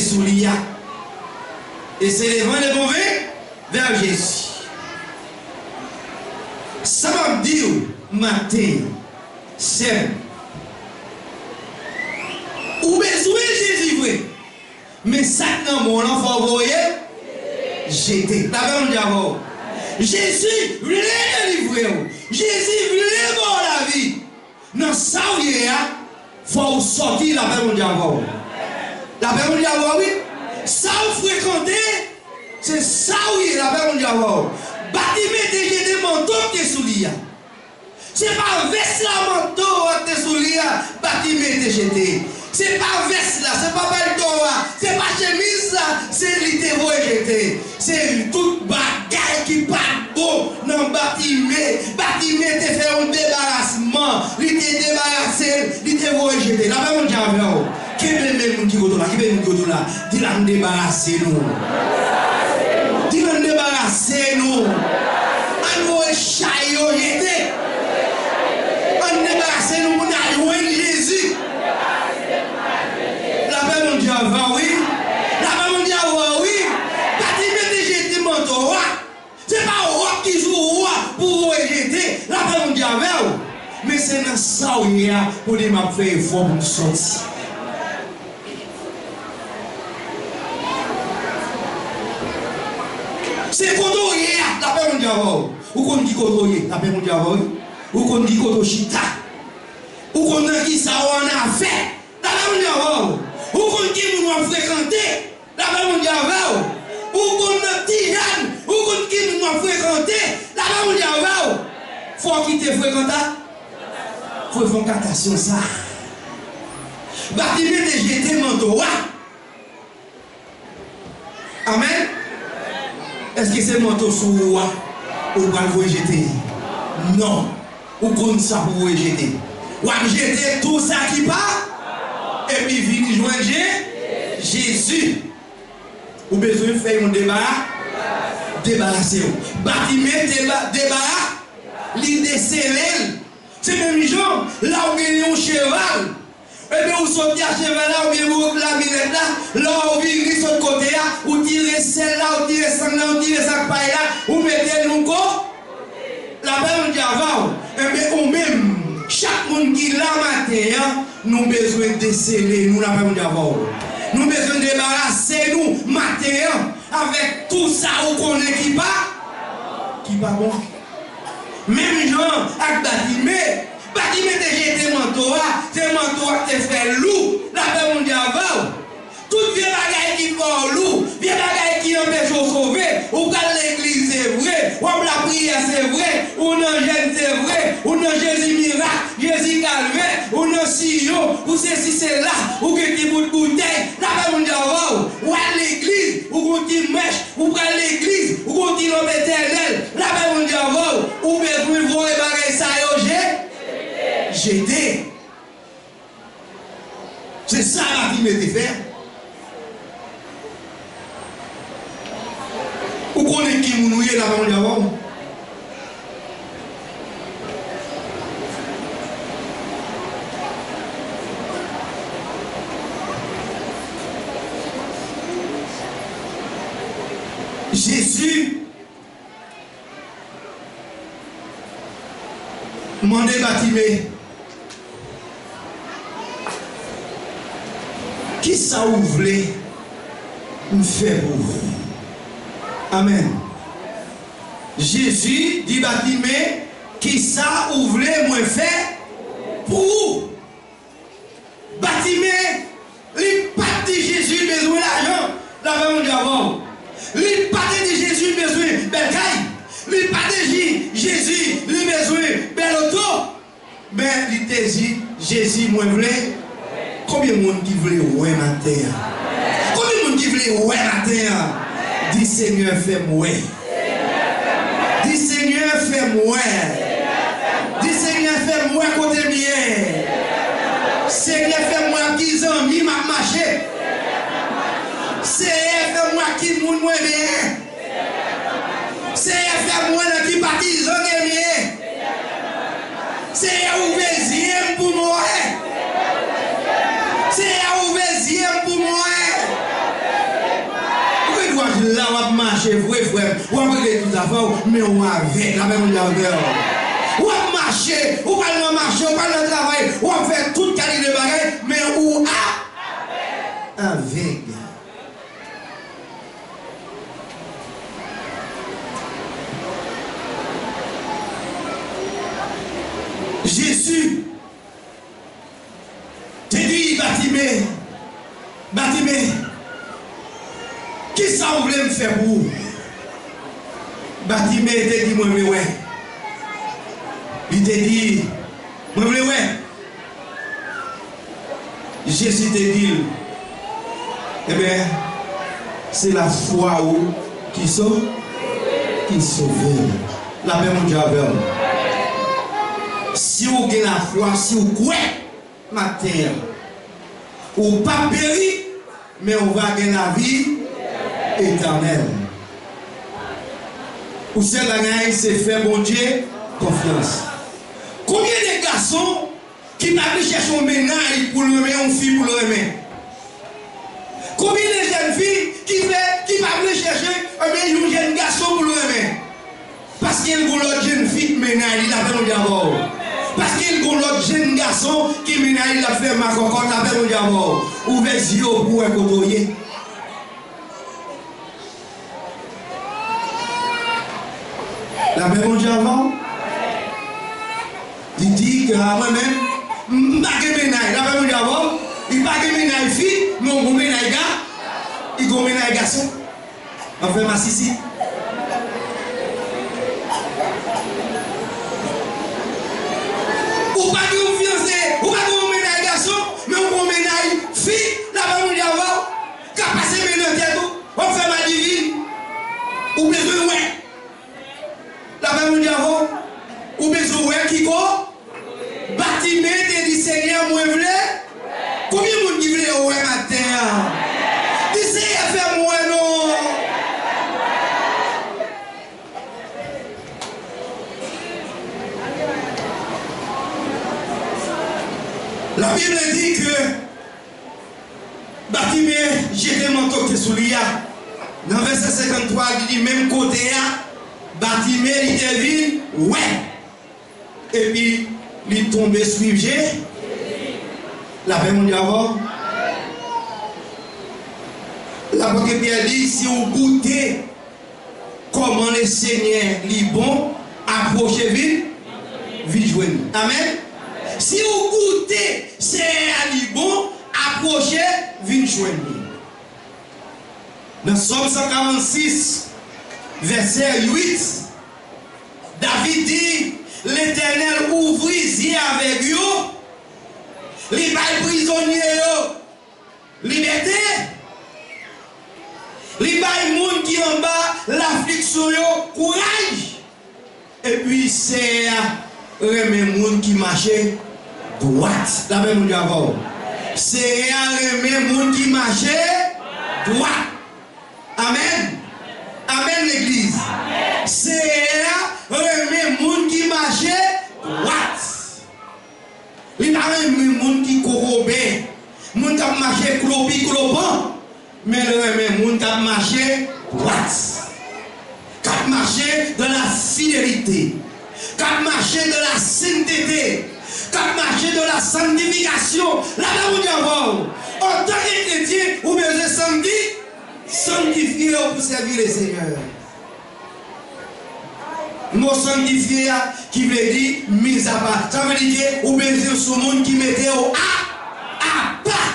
sous l'IA. Et c'est les vents de mauvais vers Jésus. Ça va me dire, matin, c'est ou besoin Jésus vrai. Mais ça dans mon enfant voyez, j'étais. T'as vu mon Jésus voulait délivrer. Jésus voulait voir la vie. Dans ça où il y a, faut sortir la paix mondiale. La paix mondiale, oui. Ça où fréquenter, c'est ça où il y a la paix mondiale. Bâtiment déjà des manteaux qui sont sous l'IA. C'est pas veste la manteau qui est sous l'IA, bâtiment jeté. C'est pas veste là, c'est pas palto là, c'est pas chemise là, c'est littéralement jeté. C'est toute bagaille qui part beau dans le bâtiment. Bâtiment te fait un débarrassement, il te débarrassé, il te voit jeté. Là, on dit à vous, qui est le même qui est là, qui est le même qui est là, dis-le débarrasser nous. Dis-le débarrasser nous. On voit chaillot jeté. On débarrasser nous pour aller Jésus. On dit avant oui, la on dit avant oui, bâtiment de jeter manteau roi, c'est pas roi qui joue roi pour rejeter, la on dit avant, mais c'est dans ça où il y a pour les m'a fait effort pour sortir. C'est quand on y a, la on dit avant, ou qu'on dit quand on y est, la on dit avant, ou qu'on dit quand on chita, ou qu'on dit ça on a fait, la on dit avant. Ou qu'on dit que nous avons fréquenté, la Bible dit avant. Ou qu'on a dit Jeanne, ou qu'on dit que nous avons fréquenté, la Bible dit avant. Faut quitter fréquenter. Faut faire une catation ça. Bâtiment de jeter manteau. Amen. Est-ce que c'est manteau sous roi ou pas le jeter? Non. Ou qu'on ça pour jeter. Ou jeter tout ça qui part. Et puis vini joindre Jésus. Ou besoin de faire un débarras. Débarrasser. Bâtiment débarras. L'idée c'est c'est même gens là où il y a un cheval. Et bien vous sortez à cheval là, ou bien vous la minette là, là où vous venez sur le côté là, ou tirez celle là, ou tirez sang là, ou tirez ça paille là, ou mettez le corps. La Bible dit avant. Et bien ou même chaque monde qui l'a matin, nous avons besoin de déceler, nous l'avons dit avant. Nous avons besoin de débarrasser nous matin avec tout ça où qu'on est qui pas bon. Même gens avec bâtiment de jeter manteau, c'est manteau qui te fait loup, l'avons dit avant. Toute vieille bagaille qui fait loup, vieille bagaille qui empêche de sauver, ou quand l'église c'est vrai, ou la prière c'est vrai, ou non jeûne c'est vrai, ou non Jésus miracle, Jésus calvaire, ou non Sion, ou ceci c'est là, ou que tu bout de bouteille, là on dit avant, ou à l'église, ou qu'on dit mèche, ou à l'église, ou qu'on dit l'homme éternel, là on dit avant, ou bien vous voyez bagaille ça jeter. C'est ça la vie me fait. Ou qu'on est qui nous y là on dit avant. Jésus m'a débattimé. Qui ça vous voulez me faire pour vous? Amen. Jésus dit Batimé, qui ça vous voulez me faire pour vous? Batimé, les pattes de Jésus besoin d'argent, là on dit avant. Les pattes de Jésus besoin de belle caille. Les pattes de Jésus besoin de belle auto. Mais il te dit, Jésus moi voulais. Combien de monde qui voulait ouais matin? Combien de monde qui voulait ouais matin? Dis Seigneur fais-moi. Dis Seigneur fais-moi. Dis Seigneur fais-moi côté mien. Seigneur fais-moi qui amis m'a marché. Seigneur fais-moi qui moun moi bien. Seigneur fais-moi qui partisan bien. Seigneur ouvert pour moi. C'est ouvert pour moi. Pourquoi là on va marcher, frère, on va regarder tout à l'heure, mais on va avec la même longueur. On va marcher, on va marcher, on va travailler, on va faire toute qualité de bagaille, mais on a avec. Jésus te dit Batimé, qui ça vous voulez me faire pour vous? Batimé te dit, moi je ouais. Il te dit, moi je ouais. Jésus te dit, eh bien, c'est la foi qui sauve, La paix mondiale. Si vous avez la foi, si vous croyez, matin, ou pas périr, mais on va gagner la vie éternelle. Ou c'est la gagne, c'est faire bon Dieu confiance. Combien de garçons qui n'ont chercher un ménage pour le remettre, une fille pour le remettre? Combien de jeunes filles qui n'ont chercher un jeune garçon pour le remettre? Parce qu'il y a une jeune fille ménage, il a fait un diable. Parce qu'il y a un jeune garçon qui ménage, il a fait ma cocotte, il a fait un diable. Ouvrez les yeux pour un côtoyer. La paix mon diable. Il dit que moi-même, je ne suis pas ménage. La paix mon diable. Il n'y a pas de ménage fille, mais on ménage gars. Il y a un ménage garçon. On fait ma sissi. Ou pas de fiancé, ou pas de ménage garçon, mais on ménage fille, la paix mon diable. Qu'à passer ménage tête, on fait ma divine. Ou besoin ouais. La paix mon diable. Ou besoin ouais qui go. Batimé te dit Seigneur, moi je veux. Combien de monde qui veut ouais matin? Dis Seigneur, fais-moi non. La Bible dit que Batimé jette manteau que sous l'IA. Dans le verset 53, il dit même côté Batimé il devine ouais. Et puis il tombe suivre Jésus. La paix mondiale. L'apôtre Pierre dit si vous goûtez comment le Seigneur est bon, approchez vite, vite joignez. Amen. Si vous goûtez Seigneur est bon, approchez vite joignez. Dans Somme 146, verset 8, David dit l'Éternel ouvrit les yeux avec eux. Les bails prisonniers, liberté. Les bails monde qui en bas, l'affliction, courage. Et puis c'est les monde qui marchait droite. La même monde c'est les monde qui marchait droite. Amen. Amen l'église. C'est les monde qui marchait droite. Il y a un monde qui corrompt, monde qui marche clopi clopant, mais le monde qui marche droite. marché dans la fidélité, qu'a marché dans la sainteté, qu'a marché dans la sanctification. Là, on dit avant, en tant que chrétien, vous besoin sanctifier pour servir le Seigneur. Le mot sanctifier qui veut dire mise à part. Ça veut dire que vous besoin ce monde qui mettait au à part.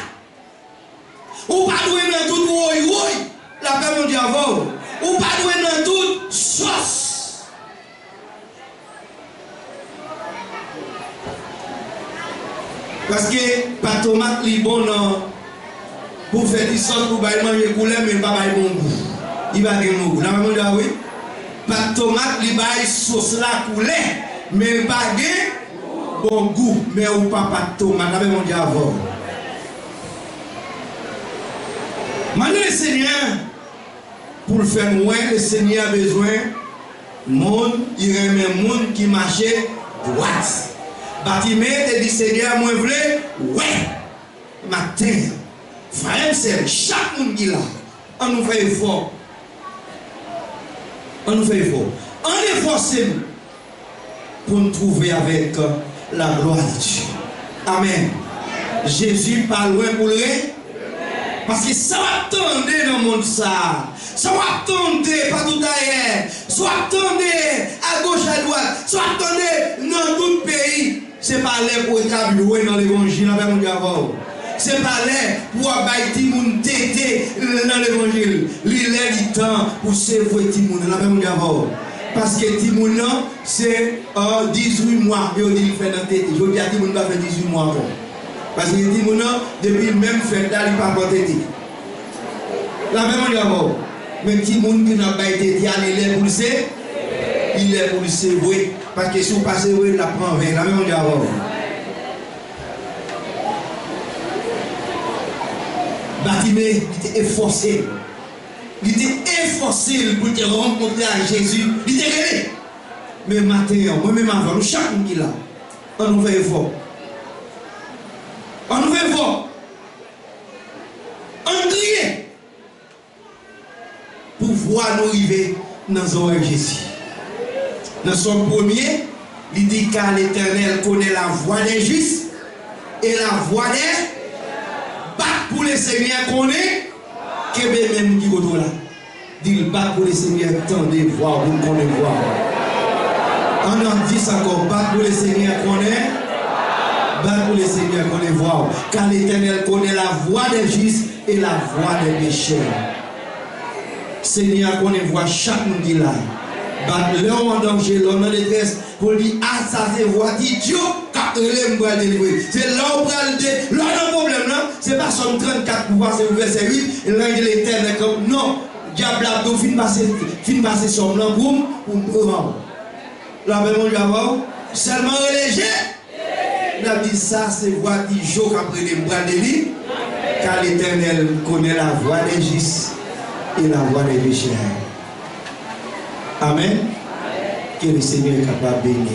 Ou pas doué dans tout oui. La paix mon Dieu avant. Ou pas doué dans toute sauce. Parce que pas tomate li bon pour faire des sauces pour manger couler mais pas bon goût. Il va gagner bon goût. La paix mon Dieu oui. Pas tomate li bail sauce la couler mais pas bon goût mais ou pas tomate. La paix mon Dieu avant. Maintenant le Seigneur, pour le faire moins, le Seigneur a besoin de monde, il remet monde qui marchait droite. Bartimée te dit Seigneur, moi je voulais, ouais, matin, frère, c'est chaque monde qui est là. On nous fait effort. On nous fait effort. On est forcé pour nous trouver avec la gloire de Dieu. Amen. Jésus pas loin pour le. Parce que ça va attendre dans le monde ça. Ça va attendre partout derrière. Ça va attendre à gauche, à droite. Ça va attendre dans tout le pays. C'est pas là pour établir dans l'évangile. C'est pas là pour abattre tout le monde tété dans l'évangile. Il est du temps pour servir tout le monde. Parce que tout le monde, c'est 18 mois. Il fait dans tété. Je dis à tout le monde va faire 18 mois avant. Parce que les gens, depuis le même fait, là, ils ne sont pas portés. La même chose. Mais les gens qui n'ont pas été dit, il est pour le servir. Il est pour le servir. Parce que si vous passez, vous la prend 20. La même chose. Bartimée, il était efforcé. Il était efforcé pour te rencontrer à Jésus. Il était réglé. Mais maintenant, moi-même avant, nous, chaque monde qui est là, on nous fait effort. On nous fait fort. On crie pour voir nous arriver dans les oreilles de Jésus. Dans son premier, il dit car l'Éternel connaît la voix des justes et la voix des bat pour les seigneurs connaît que même qui est là. Dit bat pour les seigneurs, tendez voir, vous connaissez voir. On en dit encore, bat pour les seigneurs connaît. Bat pour les seigneurs qu'on les voit, car l'Éternel connaît la voix des justes et la voix des pécheurs. Seigneur qu'on les voit chaque monde qui est là. Bat l'homme en danger, l'homme en détresse, pour dire ah ça c'est voix d'idiot, car il va délivrer. C'est là où le problème là, c'est pas son 34 pouvoir, c'est verset 8, et là il est l'éternel comme non, diable a tout fin passer son blanc pour la même chose seulement léger. Il a dit ça, c'est voix qui joue après les bras de lui, car l'Éternel connaît la voix des justes et la voix des pécheurs. Amen. Que le Seigneur est capable de bénir.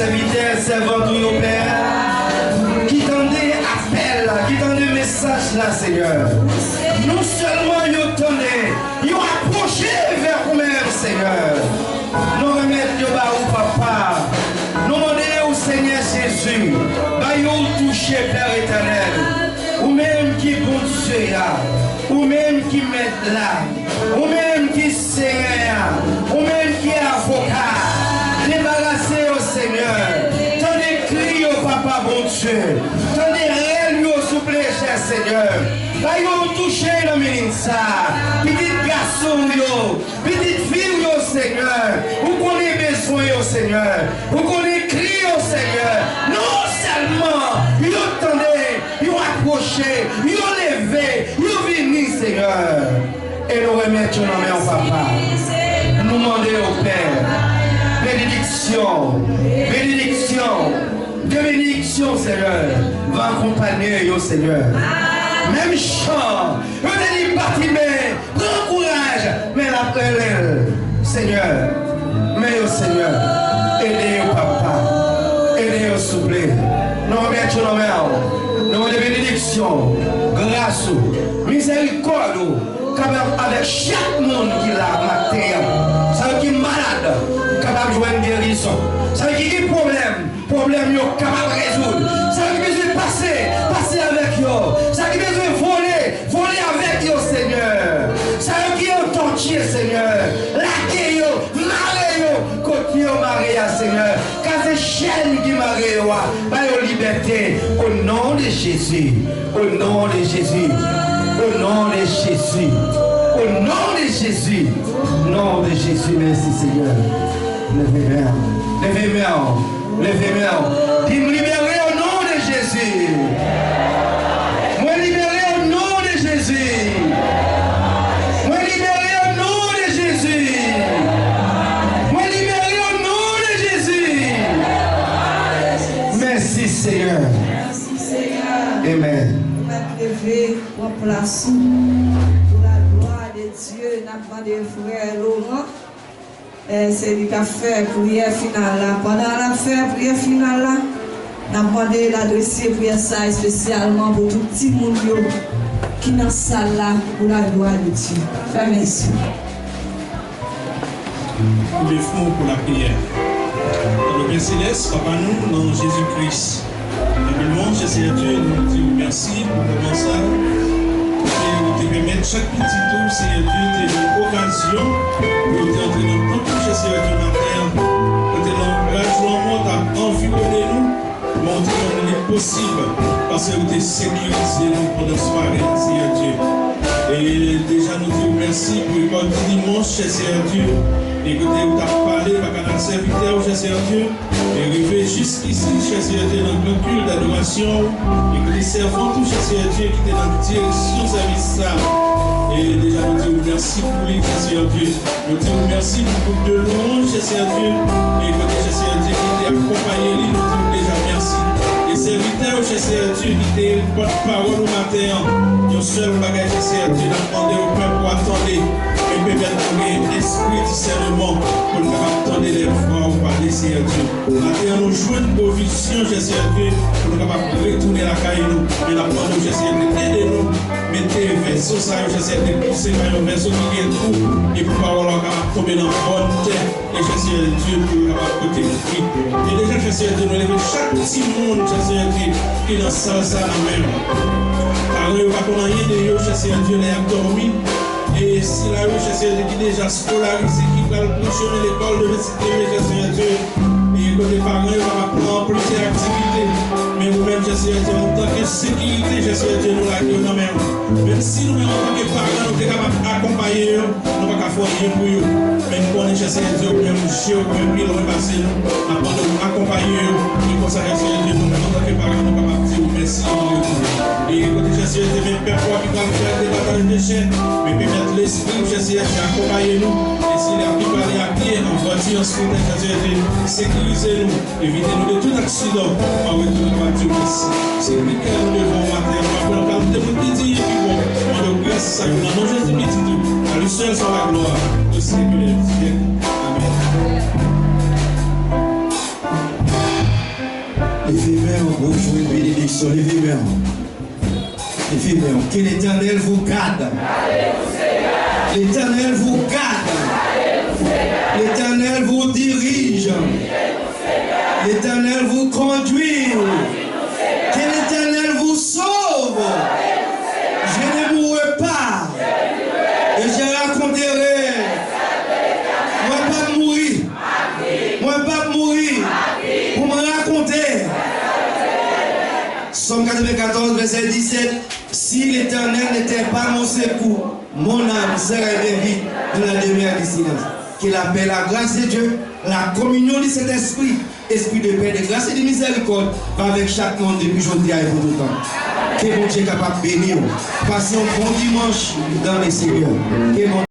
serviteurs, servantes, nos pères, qui tendaient appel, qui tendaient message là, Seigneur. Non seulement ils tendaient, ils ont approché vers vous-même, Seigneur. Nous remettons au Papa. Nous demandons au Seigneur Jésus, nous toucher, Père éternel. Ou même qui bon Dieu là, ou même qui met là, ou même qui Seigneur, ou même qui est avocat. Débarrassez au Seigneur. Tendez cri au Papa bon Dieu. Tendez réel au souple, cher Seigneur. Là, ils vont toucher le ministère. Petit garçon, petite fille au Seigneur. Vous connaissez besoin au Seigneur. Vous connaissez cri au Seigneur. Non seulement, ils attendez, ils ont approché, ils ont levé, ils ont venu, Seigneur. Et nous remettons nos mains au Papa. Nous demandons au Père. Bénédiction, bénédiction, bénédiction, Seigneur, va accompagner au Seigneur. Même chant, je te dis, bâtiment, prends courage, mais après elle, Seigneur, mais au Seigneur, aidez au Papa, aidez au souple. Nous remettons nos mains, nous de bénédiction, grâce, miséricorde, avec chaque monde qui l'a maté, ça qui est malade. Capable de jouer une guérison. Ça veut dire qu'il y a problème capable de résoudre. Ça veut dire qu'il passer avec eux. Ça veut dire qu'il voler avec eux, Seigneur. Ça veut dire qu'il y a un tortier, Seigneur. Laquer eux, marrer eux, côté eux, marrer, Seigneur. Quand c'est chaîne qui marrer eux, bah, liberté. Au nom de Jésus. Au nom de Jésus. Au nom de Jésus. Au nom de Jésus. Nom de Jésus, merci, Seigneur. Levez-moi, levez-moi, levez-moi. Dis-moi libérer au nom de Jésus. Moi libérer au nom de Jésus. Moi libérer au nom de Jésus. Moi libérer au nom de Jésus. Merci Seigneur. Merci Seigneur. Amen. Nous allons lever pour place pour la gloire de Dieu. Nous avons demandé frère Laurent. C'est lui qui a fait prière finale là. Pendant la faire prière finale là, nous avons demandé l'adresser prière ça spécialement pour tout petit monde qui est dans la salle là pour la gloire de Dieu. Fermez les yeux. Nous levons pour la prière. Dans le Père Céleste, Papa nous, dans Jésus-Christ. Simplement, Seigneur Dieu, nous disons merci pour ça. Et nous te permettre chaque petit tour, Seigneur Dieu, de l'occasion pour nous entrer dans tout toucher, Seigneur Dieu, matin. Pour te l'engagement, tu as environné nous, montrer comme il est possible, parce que vous te sécurisé nous pendant la soirée, Seigneur Dieu. Et déjà, nous disons merci pour l'école du dimanche, Seigneur Dieu. Et que tu as parlé par un serviteur, Seigneur Dieu. Et arrivé jusqu'ici, Seigneur Dieu, dans le culte d'adoration. Et que les servants, tout Seigneur Dieu, qui étaient dans la direction service ça. Et déjà, nous disons merci pour lui, Seigneur Dieu. Nous disons merci pour le groupe de louange, Seigneur Dieu. Et que Seigneur Dieu, qui t'a accompagné, nous disons déjà merci. Les serviteurs, Seigneur Dieu, qui étaient porte-parole au matin. Nous seul bagage, Seigneur Dieu, d'entendre au peuple pour attendre. Et permettre l'esprit discernement pour nous attendre les voix ou parler, Seigneur Dieu. Maintenant, nous jouons une provision, Seigneur Dieu, pour nous retourner la caille, nous. Et la demande, Seigneur Dieu, aidez-nous. Mettez un vaisseau, Seigneur Dieu, pousser par un vaisseau qui est tout. Et pour parole, on va tomber dans la bonne terre. Et Seigneur Dieu, pour nous côté de Christ. Et déjà, Seigneur Dieu, nous levons chaque petit monde, Seigneur Dieu, qui est dans ça, nous-mêmes. Car nous ne va pas rien de eux, Seigneur Dieu, les a dormi. Et si la rue, Seigneur Dieu, qui est déjà scolarisé, qui va fonctionner l'école de médecine, Seigneur Dieu, et que les parents vont prendre plusieurs activités. Mais nous-mêmes, Seigneur Dieu, en tant que sécurité, Seigneur Dieu, nous l'accueillons nous-mêmes. Même si nous-mêmes, en tant que parents, nous sommes capables d'accompagner eux, nous ne pouvons pas faire rien pour eux. Mais nous connaissons, Seigneur Dieu, même Dieu, même lui, nous repassons nous, avant de nous accompagner eux. Et pour ça, Seigneur Dieu, nous-mêmes, en tant que parents, nous sommes capables de dire merci. Et écoutez, Seigneur Dieu, même Père, qui va faire des batailles de chaîne, mais permettre l'esprit, Seigneur Dieu, accompagner-nous. Et s'il a pu parler à pied, en voiture, en scooter, Seigneur Dieu, sécurisez-nous, évitez-nous de tout accident, en retour de voiture ici. C'est lui que nous devons matin, pour la parole de mon petit et puis bon, on de grâce à nous, dans Jésus-Christ, à lui seul soit la gloire, au siècle et au siècle. Amen. pour jouer une bénédiction. Levez-moi. Que l'Éternel vous garde. L'Éternel vous garde. L'Éternel vous dirige. L'Éternel vous conduit. Que l'Éternel vous sauve. Je ne mourrai pas. Et je raconterai. Moi pas mourir. Moi pas mourir. Pour me raconter. Somme 94, verset 17. Si l'Éternel n'était pas mon secours, mon âme serait vite dans la demeure du silence. Qu'il appelle la grâce de Dieu, la communion de cet esprit, esprit de paix, de grâce et de miséricorde, va avec chaque monde depuis aujourd'hui et pour tout le temps. Que mon Dieu est capable de bénir. Passez un bon dimanche dans les Seigneurs.